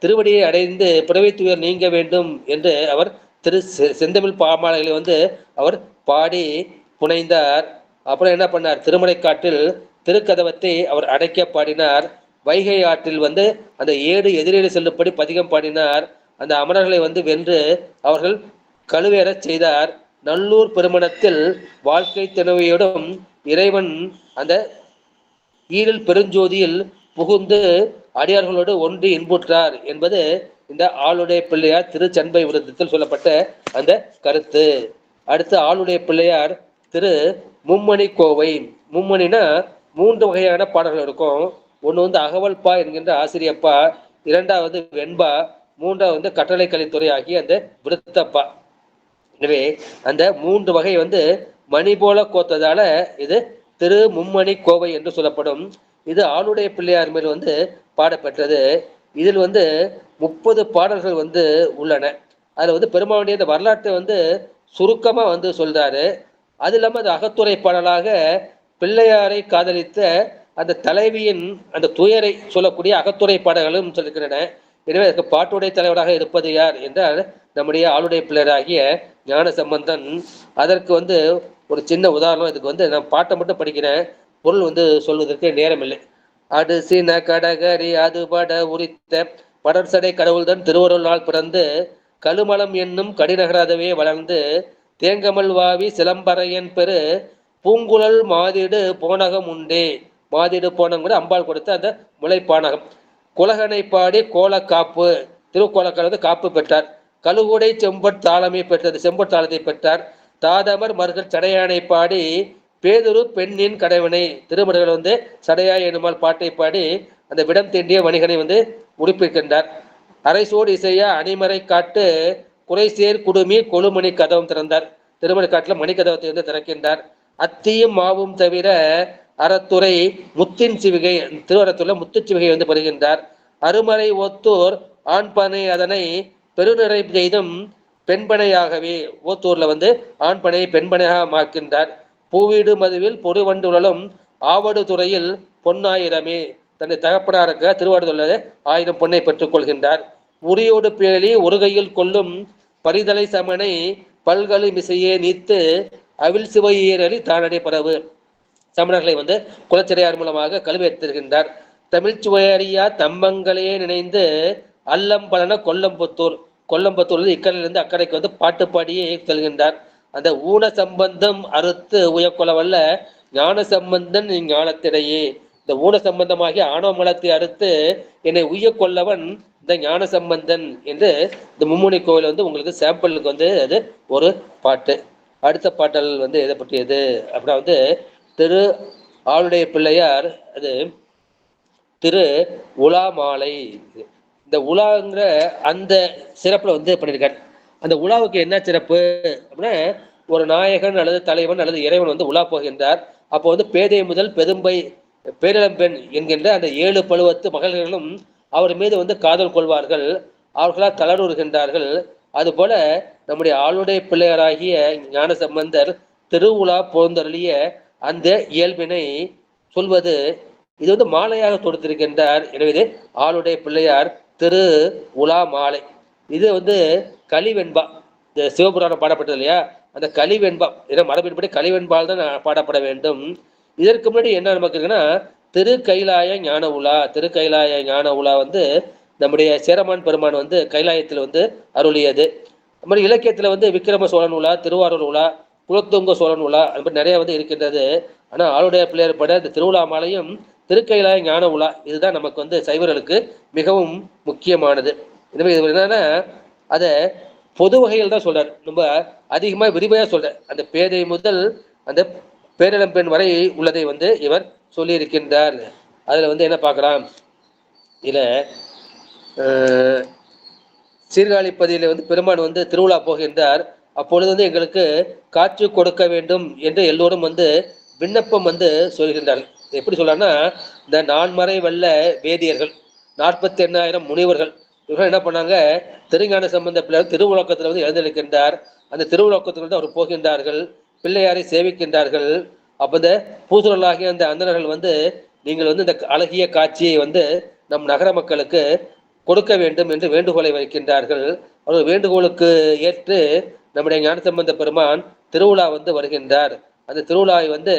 திருவடியை அடைந்து பிறவி துயர் நீங்க வேண்டும் என்று அவர் செந்தமிழ் பாமாலைகளை வந்து அவர் பாடி புனைந்தார். அப்புறம் என்ன பண்ணார்? திருமலைக்காட்டில் திருக்கதவத்தை அவர் அடைக்க பாடினார். வைகை ஆற்றில் வந்து அந்த ஏடு எதிரேடு செல்லும்படி பதிகம் பாடினார். அந்த அமரர்களை வந்து வென்று அவர்கள் கழுவேறச் செய்தார். நல்லூர் பெருமணத்தில் வாழ்க்கை தினவையோடும் இறைவன் அந்த ஈரில் பெருஞ்சோதியில் புகுந்து அடியார்களோடு ஒன்று இன்புற்றார் என்பது இந்த ஆளுடைய பிள்ளையார் திருச்சண்பை விருத்தத்தில் சொல்லப்பட்ட அந்த கருத்து. அடுத்து ஆளுடைய பிள்ளையார் திரு மும்மணி கோவை. மும்மணினா 3 வகையான பாடல்கள் இருக்கும். ஒன்று வந்து அகவல்பா என்கின்ற ஆசிரியப்பா, இரண்டாவது வெண்பா, மூன்றாவது கட்டளை கலித்துறை ஆகிய அந்த விருத்தப்பா. எனவே அந்த 3 வகை வந்து மணி போல கோத்ததால இது திரு மும்மணி கோவை என்று சொல்லப்படும். இது ஆளுடைய பிள்ளையார் மேல் வந்து பாடப்பெற்றது. இதில் வந்து 30 பாடல்கள் வந்து உள்ளன. அதில் வந்து பெருமானுடைய இந்த வரலாற்றை வந்து சுருக்கமாக வந்து சொல்றாரு. அது இல்லாமல் அது அகத்துறை பாடலாக பிள்ளையாரை காதலித்த அந்த தலைவியின் அந்த துயரை சொல்லக்கூடிய அகத்துறை பாடல்களும் சொல்லிருக்கின்றன. எனவே அதற்கு பாட்டுடைய தலைவராக இருப்பது யார் என்றால் நம்முடைய ஆளுடைய பிள்ளையராகிய ஞான சம்பந்தன். அதற்கு வந்து ஒரு சின்ன உதாரணம். இதுக்கு வந்து நான் பாட்டை மட்டும் படிக்கிறேன், பொருள் வந்து சொல்வதற்கு நேரம் இல்லை. அடுசின கடகரி அதுபட உரித்த படர்சடை கடவுள்தன் திருவருள் நாள் பிறந்து கழுமலம் என்னும் கடிநகராதவே வளர்ந்து தேங்கமல் வாவி சிலம்பரையன் பெரு பூங்குழல் மாதிடு போனகம் உண்டே. மாதிடு போனகம் கூட அம்பாள் கொடுத்த அந்த முளைப்பானகம். குலகனை பாடி கோலக்காப்பு, திருக்கோலக்கால் வந்து காப்பு பெற்றார். கழுகுடை செம்பட் தாளமை பெற்றது, செம்பட் தாளத்தை பெற்றார். தாதமர் மர்கள் சடையானை பாடி பேதுரு பெண்ணின் கடைவனை, திருமணங்கள் வந்து சடையா எனுமால் பாட்டை பாடி அந்த விடம் தீண்டிய வணிகனை வந்து உடுப்பிக்கின்றார். அரைசோடு இசையா அணிமறை காட்டு குறைசேர் குடுமி கொழுமணி கதவம் திறந்தார். திருமண காட்டில் மணிக்கதவத்தை வந்து திறக்கின்றார். அத்தியும் மாவும் தவிர அறத்துறை முத்தின் சிவிகை, திருவரத்துள்ள முத்துச்சிவிகை வந்து பெறுகின்றார். அருமறை ஒத்தூர் ஆண்பனை அதனை பெருநிறை செய்தும் பெண்பனையாகவே, ஓத்தூர்ல வந்து ஆண்பனை பெண்பனையாக மாக்கின்றார். பூவீடு மதுவில் பொறுவண்டுழலும் ஆவடு துறையில் பொன்னாயிரமே, தன்னை தகப்பனாருக்க திருவாடுதுள்ள 1000 பொன்னை பெற்றுக் கொள்கின்றார். உரியோடு பேலி ஒரு கையில் கொள்ளும் பரிதலை சமனை பல்கழு மிசையே நீத்து அவில் சிவையேறி தானடை பரவு, சமணர்களை வந்து குலச்சிறையார் மூலமாக கழுவேற்றுகின்றார். தமிழ்ச்சுவையறியா தம்பங்களையே நினைந்து அல்லம் பலன கொல்லம்புத்தூர், கொல்லம்புத்தூர் இக்கரையிலிருந்து அக்கறைக்கு வந்து பாட்டு பாடியே செல்கின்றார். அந்த ஊன சம்பந்தம் அறுத்து உயக்கொலவல்ல ஞான சம்பந்தன் ஞானத்திடையே, இந்த ஊன சம்பந்தமாகிய ஆணவ மலத்தை அறுத்து என்னை உய்ய கொள்ளவன் இந்த ஞான சம்பந்தன் என்று இந்த மும்முனி கோவில் வந்து உங்களுக்கு சாம்பிளுக்கு வந்து அது ஒரு பாட்டு. அடுத்த பாட்டல் வந்து எதை பற்றியது அப்படின்னா வந்து திரு ஆளுடைய பிள்ளையார் அது திரு உலா மாலை. இந்த உலாங்கிற அந்த சிறப்புல வந்து பண்ணியிருக்காரு. அந்த உலாவுக்கு என்ன சிறப்பு அப்படின்னா, ஒரு நாயகன் அல்லது தலைவன் அல்லது இறைவன் வந்து உலா போகின்றார். அப்போ வந்து பேதை முதல் பெரும்பை பேரிளம்பெண் என்கின்ற அந்த 7 பழுவத்து மகள்களும் அவர் மீது வந்து காதல் கொள்வார்கள். அவர்களால் தளர்வுறுகின்றார்கள். அதுபோல நம்முடைய ஆளுடைய பிள்ளையராகிய ஞான சம்பந்தர் திருவுலா போந்தருளிய அந்த இயல்பினை சொல்வது இது வந்து மாலையாக தொடுத்திருக்கின்றார். எனவே ஆளுடைய பிள்ளையார் திரு உலா மாலை. இது வந்து கலிவெண்பா, இந்த சிவபுராணம் பாடப்பட்டது இல்லையா, அந்த கலிவெண்பா, ஏன்னா மரபின்படி கலிவெண்பால் தான் பாடப்பட வேண்டும். இதற்கு முன்னாடி என்ன நமக்கு இருக்குன்னா திரு கைலாய ஞான உலா. திரு கைலாய ஞான உலா வந்து நம்முடைய சேரமான் பெருமான் வந்து கைலாயத்தில் வந்து அருளியது. அது மாதிரி இலக்கியத்தில் வந்து விக்ரம சோழன் உலா, திருவாரூர் உலா, குலத்துங்க சோழன் உலா, அது மாதிரி நிறைய வந்து இருக்கின்றது. ஆனால் ஆளுடைய பிள்ளையார் பட இந்த திருவிழா மாலையும் திருக்கைலாய ஞான உலா இதுதான் நமக்கு வந்து சைவர்களுக்கு மிகவும் முக்கியமானது. எனவே இது என்னன்னா அதை பொது வகையில் தான் சொல்றாரு, ரொம்ப அதிகமாக விரிவாக சொல்றார். அந்த பேதை முதல் அந்த பேரிளம்பெண் வரை உள்ளதை வந்து இவர் சொல்லியிருக்கின்றார். அதுல வந்து என்ன பார்க்கலாம், இதுல சீர்காழிப்பதியில் வந்து பெருமான் வந்து திருவிழா போகின்றார். அப்பொழுது வந்து எங்களுக்கு காட்சி கொடுக்க வேண்டும் என்று எல்லோரும் வந்து விண்ணப்பம் வந்து சொல்கின்றார்கள். எப்படி சொல்றாங்கன்னா, இந்த நான்மறை வல்ல வேதியர்கள் 48,000 முனிவர்கள் இவர்கள் என்ன பண்ணாங்க, திருஞான சம்பந்த பிள்ளையார் திருவுலக்கத்தில் வந்து எழுந்திருக்கின்றார். அந்த திருவுலக்கத்தில் வந்து அவர் போகின்றார்கள், பிள்ளையாரை சேவிக்கின்றார்கள். அப்போ இந்த பூசுரலாகிய அந்த அந்தணர்கள் வந்து நீங்கள் வந்து இந்த அழகிய காட்சியை வந்து நம் நகர மக்களுக்கு கொடுக்க வேண்டும் என்று வேண்டுகோளை வைக்கின்றார்கள். அவர்கள் வேண்டுகோளுக்கு ஏற்று நம்முடைய ஞானசம்பந்த பெருமான் திருவிழா வந்து வருகின்றார். அந்த திருவிழாவை வந்து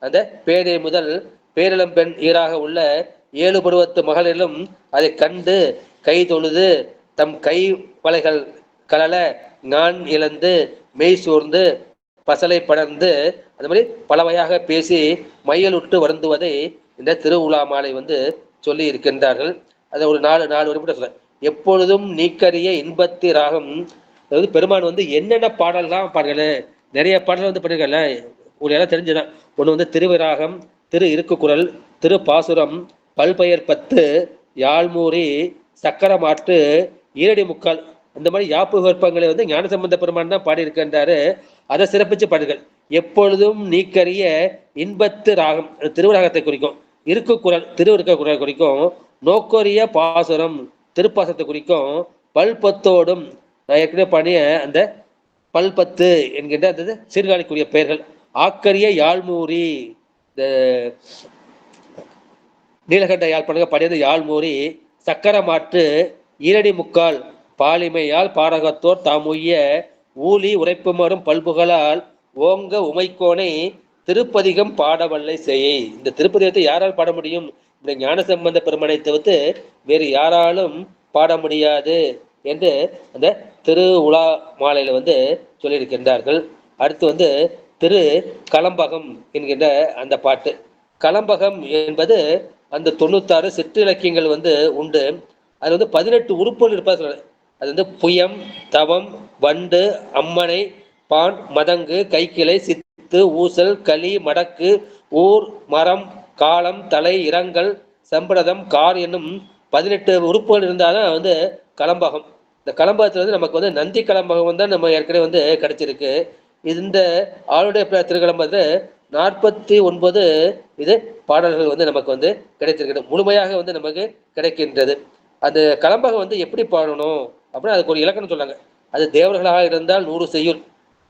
அந்த பேதை முதல் பேரிளம்பெண் ஈராக உள்ள 7 பருவத்து மகளிலும் அதை கண்டு கை தொழுது தம் கை வளைகள் கலல ஞான் இழந்து மெய் சூர்ந்து பசலை படர்ந்து அந்த மாதிரி பலவையாக பேசி மையலுட்டு வருந்துவதை இந்த திருவிழா மாலை வந்து சொல்லி இருக்கின்றார்கள். அதை ஒரு 4 உறுப்பினர் சொல்ல, எப்பொழுதும் நீக்கரிய இன்பத்தி ராகம். அதாவது பெருமான் வந்து என்னென்ன பாடல்லாம் பாடல, நிறைய பாடல் வந்து பண்ணிருக்கல, ஒரு எல்லாம் தெரிஞ்சுதான். ஒன்று வந்து திருவிராகம், திரு இருக்கு குரல், திரு பாசுரம், பல்பெயர் 10, யாழ்மூரி, சக்கரமாட்டு, ஈரடி முக்கால், இந்த மாதிரி யாப்பு விருப்பங்களை வந்து ஞானசம்பந்த பெருமான் தான் பாடியிருக்கின்றாரு. அதை சிறப்பிச்சு பாடுகள். எப்பொழுதும் நீக்கரிய இன்பத்து ராகம் திருவிராகத்தை குறிக்கும், இருக்கு குரல் திருவிருக்க குரல் குறிக்கும், நோக்கரிய பாசுரம் திருப்பாசத்தை குறிக்கும், பல்பத்தோடும் நான் ஏற்கனவே பண்ணிய அந்த பல்பத்து என்கின்ற அந்த சீர்காழிக்குரிய பெயர்கள், ஆக்கரிய யாழ்மூரி இந்த நீலகண்ட யாழ்ப்பாணங்க படியது யாழ்மூரி, சக்கரமாற்று, ஈரடி முக்கால், பாலிமையால் பாரகத்தோர் தாமுய்ய ஊழி உரைப்புமரும் பல்புகளால் ஓங்க உமைக்கோனை திருப்பதிகம் பாடவல்லை செய்யை. இந்த திருப்பதிகத்தை யாரால் பாட முடியும்? இந்த ஞான சம்பந்த பெருமனை தவிர்த்து வேறு யாராலும் பாட முடியாது என்று அந்த திரு உலா மாலையில வந்து சொல்லியிருக்கின்றார்கள். அடுத்து வந்து திரு கலம்பகம் என்கின்ற அந்த பாட்டு. கலம்பகம் என்பது அந்த 96 சிற்றிலக்கியங்கள் வந்து உண்டு. அது வந்து 18 உறுப்புகள் இருப்பது. அது வந்து புயம், தவம், வண்டு, அம்மனை, பான், மதங்கு, கைக்கிளை, சித்து, ஊசல், களி, மடக்கு, ஊர், மரம், காலம், தலை, இரங்கல், செம்படதம், கார் என்னும் 18 உறுப்புகள் இருந்தால்தான் வந்து கலம்பகம். இந்த கலம்பகத்துல வந்து நமக்கு வந்து நந்தி கலம்பகம் தான் நம்ம ஏற்கனவே வந்து கிடைச்சிருக்கு. இந்த ஆளுடைய திருக்கலம்பகத்துல 49 இது பாடல்கள் வந்து நமக்கு வந்து கிடைத்திருக்கிறது, முழுமையாக வந்து நமக்கு கிடைக்கின்றது. அந்த கலம்பகம் வந்து எப்படி பாடணும் அப்படின்னா அதுக்கு ஒரு இலக்கணம் சொன்னாங்க. அது தேவர்களாக இருந்தால் 100 செய்யுள்,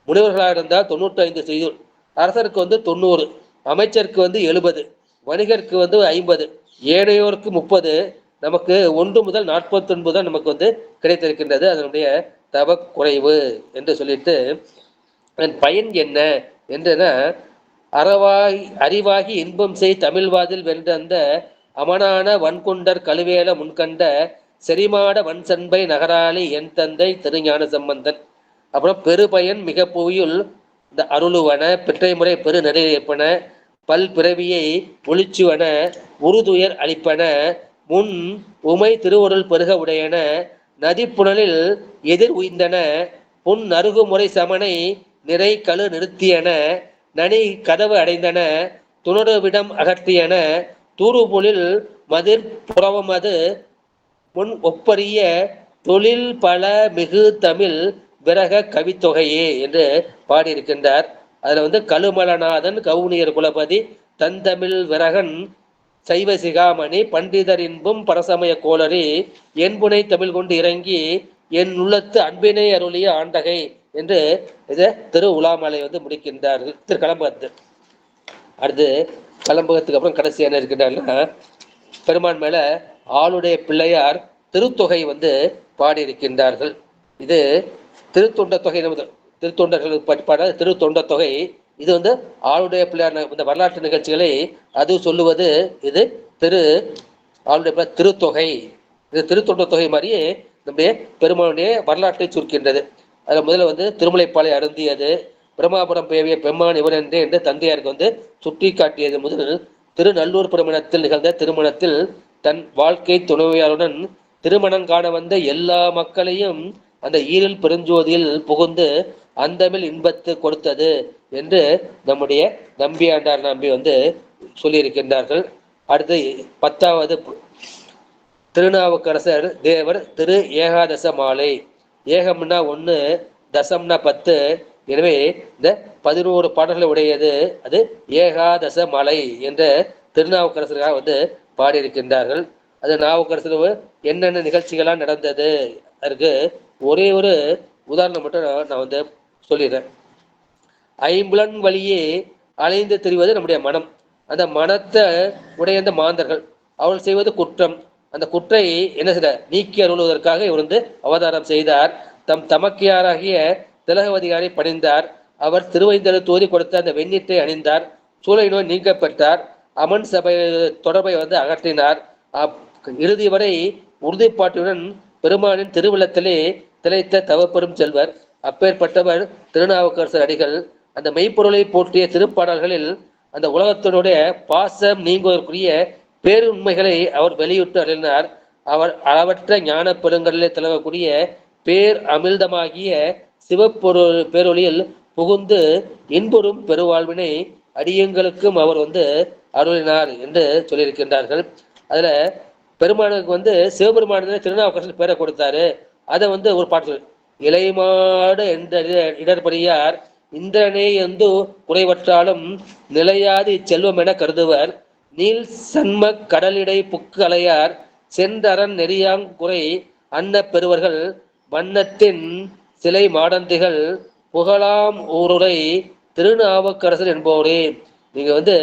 முனிவர்களாக இருந்தால் 95 செய்யுள், அரசருக்கு வந்து 90, அமைச்சருக்கு வந்து 70, வணிகருக்கு வந்து 50, ஏனையோருக்கு 30, நமக்கு 1 முதல் 49 தான் நமக்கு வந்து கிடைத்திருக்கின்றது. அதனுடைய தவ குறைவு என்று சொல்லிட்டு அதன் பயன் என்ன என்றுனா, அறிவாகி இன்பம் செய் தமிழ்வாதில் வென்ற அந்த அமனான வன்கொண்டர் கழுவேல முன்கண்ட செரிமாட வன்சன்பை நகராளி என் தந்தை திருஞான சம்பந்தன். அப்புறம் பெருபயன் மிக புவியுள் இந்த அருளுவன பெற்றைமுறை பெரு நடையப்பன பல் பிறவியை ஒளிச்சுவன உருதுயர் அளிப்பன முன் உமை திருவருள் பெருக உடையன நதிப்புணலில் எதிர் உய்ந்தன புன் நறுகுமுறை சமனை நிறை கழு நிறுத்தியன நனி கதவு அடைந்தன துணருவிடம் அகற்றியன தூறுபொழில் மதிர் புறவமது முன் ஒப்பரிய தொழில் பல மிகு தமிழ் விரக கவித்தொகையே என்று பாடியிருக்கின்றார். அதுல வந்து கழுமலநாதன் கவுனியர் குலபதி தந்தமிழ் விரகன் சைவ சிகாமணி பண்டிதர் இன்பும் பரசமய கோளரி என்புனை தமிழ் கொண்டு இறங்கி என் உள்ளத்து அன்பினை அருளிய ஆண்டகை என்று இதை திரு உலாமலை வந்து முடிக்கின்றார்கள் திரு கலம்பகத்து. அடுத்து கலம்பகத்துக்கு அப்புறம் கடைசி என்ன இருக்கின்றார்னா, பெருமான் மேல ஆளுடைய பிள்ளையார் திருத்தொகை வந்து பாடியிருக்கின்றார்கள். இது திருத்தொண்ட தொகை, திருத்தொண்டர்களுக்கு பாட திருத்தொண்ட தொகை. இது வந்து ஆளுடைய பிள்ளையார் இந்த வரலாற்று நிகழ்ச்சிகளை அது சொல்லுவது. இது திரு ஆளுடைய பிள்ளையார் திருத்தொகை. இது திருத்தொண்ட தொகை மாதிரியே நம்முடைய பெருமானுடைய வரலாற்றை சுருக்கின்றது. அதில் முதல்ல வந்து திருமலைப்பாலை அருந்தியது, பிரம்மாபுரம் பேவிய பெம்மான் இவன் என்றே என்று தந்தையாருக்கு வந்து சுட்டி காட்டியது முதல் திருநல்லூர் திருமணத்தில் நிகழ்ந்த திருமணத்தில் தன் வாழ்க்கை துணைவியாருடன் திருமணம் காண வந்த எல்லா மக்களையும் அந்த ஈரில் பெருஞ்சோதியில் புகுந்து அந்தமில் இன்பத்து கொடுத்தது என்று நம்முடைய நம்பியாண்டார் நம்பி வந்து சொல்லியிருக்கின்றார்கள். அடுத்து 10வது திருநாவுக்கரசர் தேவர் திரு ஏகாதச மாலை. ஏகம்னா 1, தசம்னா 10. எனவே இந்த 11 பாடல்களை உடையது அது ஏகாதச மலை என்ற திருநாவுக்கரசராக வந்து பாடியிருக்கின்றார்கள். அது நாவுக்கரசர் என்னென்ன நிகழ்ச்சிகள்லாம் நடந்தது அதற்கு ஒரே ஒரு உதாரணம் மட்டும் நான் வந்து சொல்லிடுறேன். ஐம்புலன் வழியே அலைந்து திரிவது நம்முடைய மனம். அந்த மனத்தை உடைய அந்த மாந்தர்கள் அவள் செய்வது குற்றம். அந்த குற்றை என்ன செய்த நீக்கி அருள்வதற்காக இவர் வந்து அவதாரம் செய்தார். தம் தமக்கையாராகிய திலகவதிகாரை பணிந்தார். அவர் திருவைந்தெழு தோதி கொடுத்த அந்த வெண்ணீற்றை அணிந்தார். சூளை நோய் நீங்க பெற்றார். அமன் சபை தொடர்பை வந்து அகற்றினார். இறுதி வரை உறுதிப்பாட்டுடன் பெருமானின் திருவிழத்திலே திளைத்த தவப்பெரும் செல்வர். அப்பேற்பட்டவர் திருநாவுக்கரசர் அடிகள். அந்த மெய்ப்பொருளை போற்றிய திருப்பாடல்களில் அந்த உலகத்தினுடைய பாசம் நீங்குவதற்குரிய பேருண்மைகளை அவர் வெளியிட்டு அருளினார். அவர் அளவற்ற ஞான பெருங்கடலில் திலகக்கூடிய பேர் அமிழ்தமாகிய சிவப்பொருள் பேரொழியில் புகுந்து இன்புறும் பெருவாழ்வினை அடியங்களுக்கும் அவர் வந்து அருளினார் என்று சொல்லியிருக்கின்றார்கள். அதுல பெருமானுக்கு வந்து சிவபெருமானு திருநாவுக்கரசர் பேரை கொடுத்தாரு. அதை வந்து ஒரு பாட்டு இலைமாடு என்ற இடர்படியார் இந்திரனே எந்து குறைவற்றாலும் நிலையாது இச்செல்வம் என கருதுவர். நீல் சன்ம கடலிடை புக்கு அலையார் சென்றரண் நெறியாங்குறை அன்ன பெறுவர்கள் வண்ணத்தின் சிலை மாடந்திகள் புகழாம் ஊருரை திருநாவுக்கரசர் என்போரே. நீங்க வந்து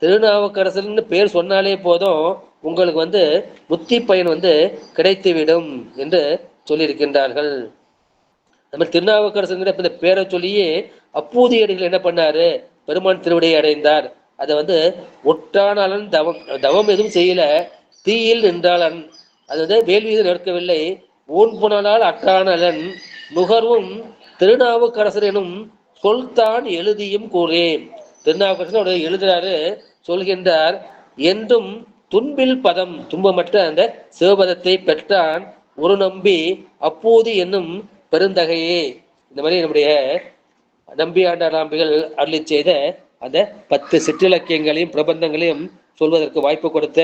திருநாவுக்கரசர்னு பேர் சொன்னாலே போதும் உங்களுக்கு வந்து முத்தி பயன் வந்து கிடைத்துவிடும் என்று சொல்லியிருக்கின்றார்கள். நம்ம திருநாவுக்கரசர் இந்த பேரை சொல்லியே அப்பூதியடிகள் என்ன பண்ணாரு, பெருமான் திருவடியை அடைந்தார். அதை வந்து ஒற்றானலன் தவம் எதுவும் செய்யல, தீயில் நின்றாளன். அது வந்து வேள்வியில் நிற்கவில்லை. ஊன்புணலால் அற்றானலன் நுகர்வும் திருநாவுக்கரசர் எனும் சொல்தான் எழுதியும் கூறேன். திருநாவுக்கரசர் எழுதுறாரு, சொல்கின்றார். என்றும் துன்பில் பதம் துன்பமற்ற அந்த சிவபதத்தை பெற்றான் ஒரு நம்பி அப்போது என்னும் பெருந்தகையே. இந்த மாதிரி நம்முடைய நம்பியாண்டார் நம்பிகள் அருளி செய்த அந்த 10 சிற்றிலக்கியங்களையும் பிரபந்தங்களையும் சொல்வதற்கு வாய்ப்பு கொடுத்த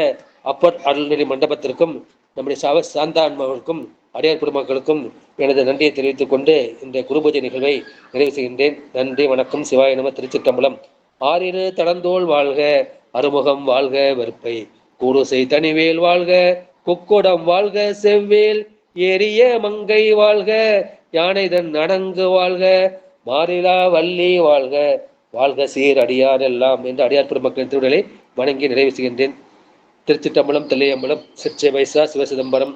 அப்பர் அருள்நெறி மண்டபத்திற்கும் நம்முடைய சாந்தான்மாவிற்கும் அடியார் குடும்பங்களுக்கும் எனது நன்றியை தெரிவித்துக் கொண்டு இந்த குருபூஜை நிகழ்வை நிறைவு செய்கின்றேன். நன்றி, வணக்கம். சிவாய நம. திருச்சிற்றம்பலம். ஆறிரு தடந்தோள் வாழ்க, அறுமுகம் வாழ்க, வெறுப்பை கூடுசை தனிவேல் வாழ்க, குக்குடம் வாழ்க, செவ்வேல் எரிய மங்கை வாழ்க, யானைதன் அடங்கு வாழ்க, மாறிலா வள்ளி வாழ்க, வாழ்க சீர் அடியார் எல்லாம் என்று அடியார் பெருமக்களின் திருவிழலை வணங்கி நிறைவு செய்கின்றேன். திருச்சிற்றம்பலம், தில்லையம்பலம், சிற்றை வைசா, சிவசிதம்பரம்,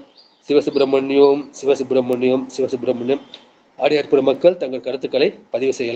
சிவசுப்பிரமணியம், சிவசுப்பிரமணியம், சிவசுப்பிரமணியம். அடியார் பெருமக்கள் தங்கள் கருத்துக்களை பதிவு செய்யலாம்.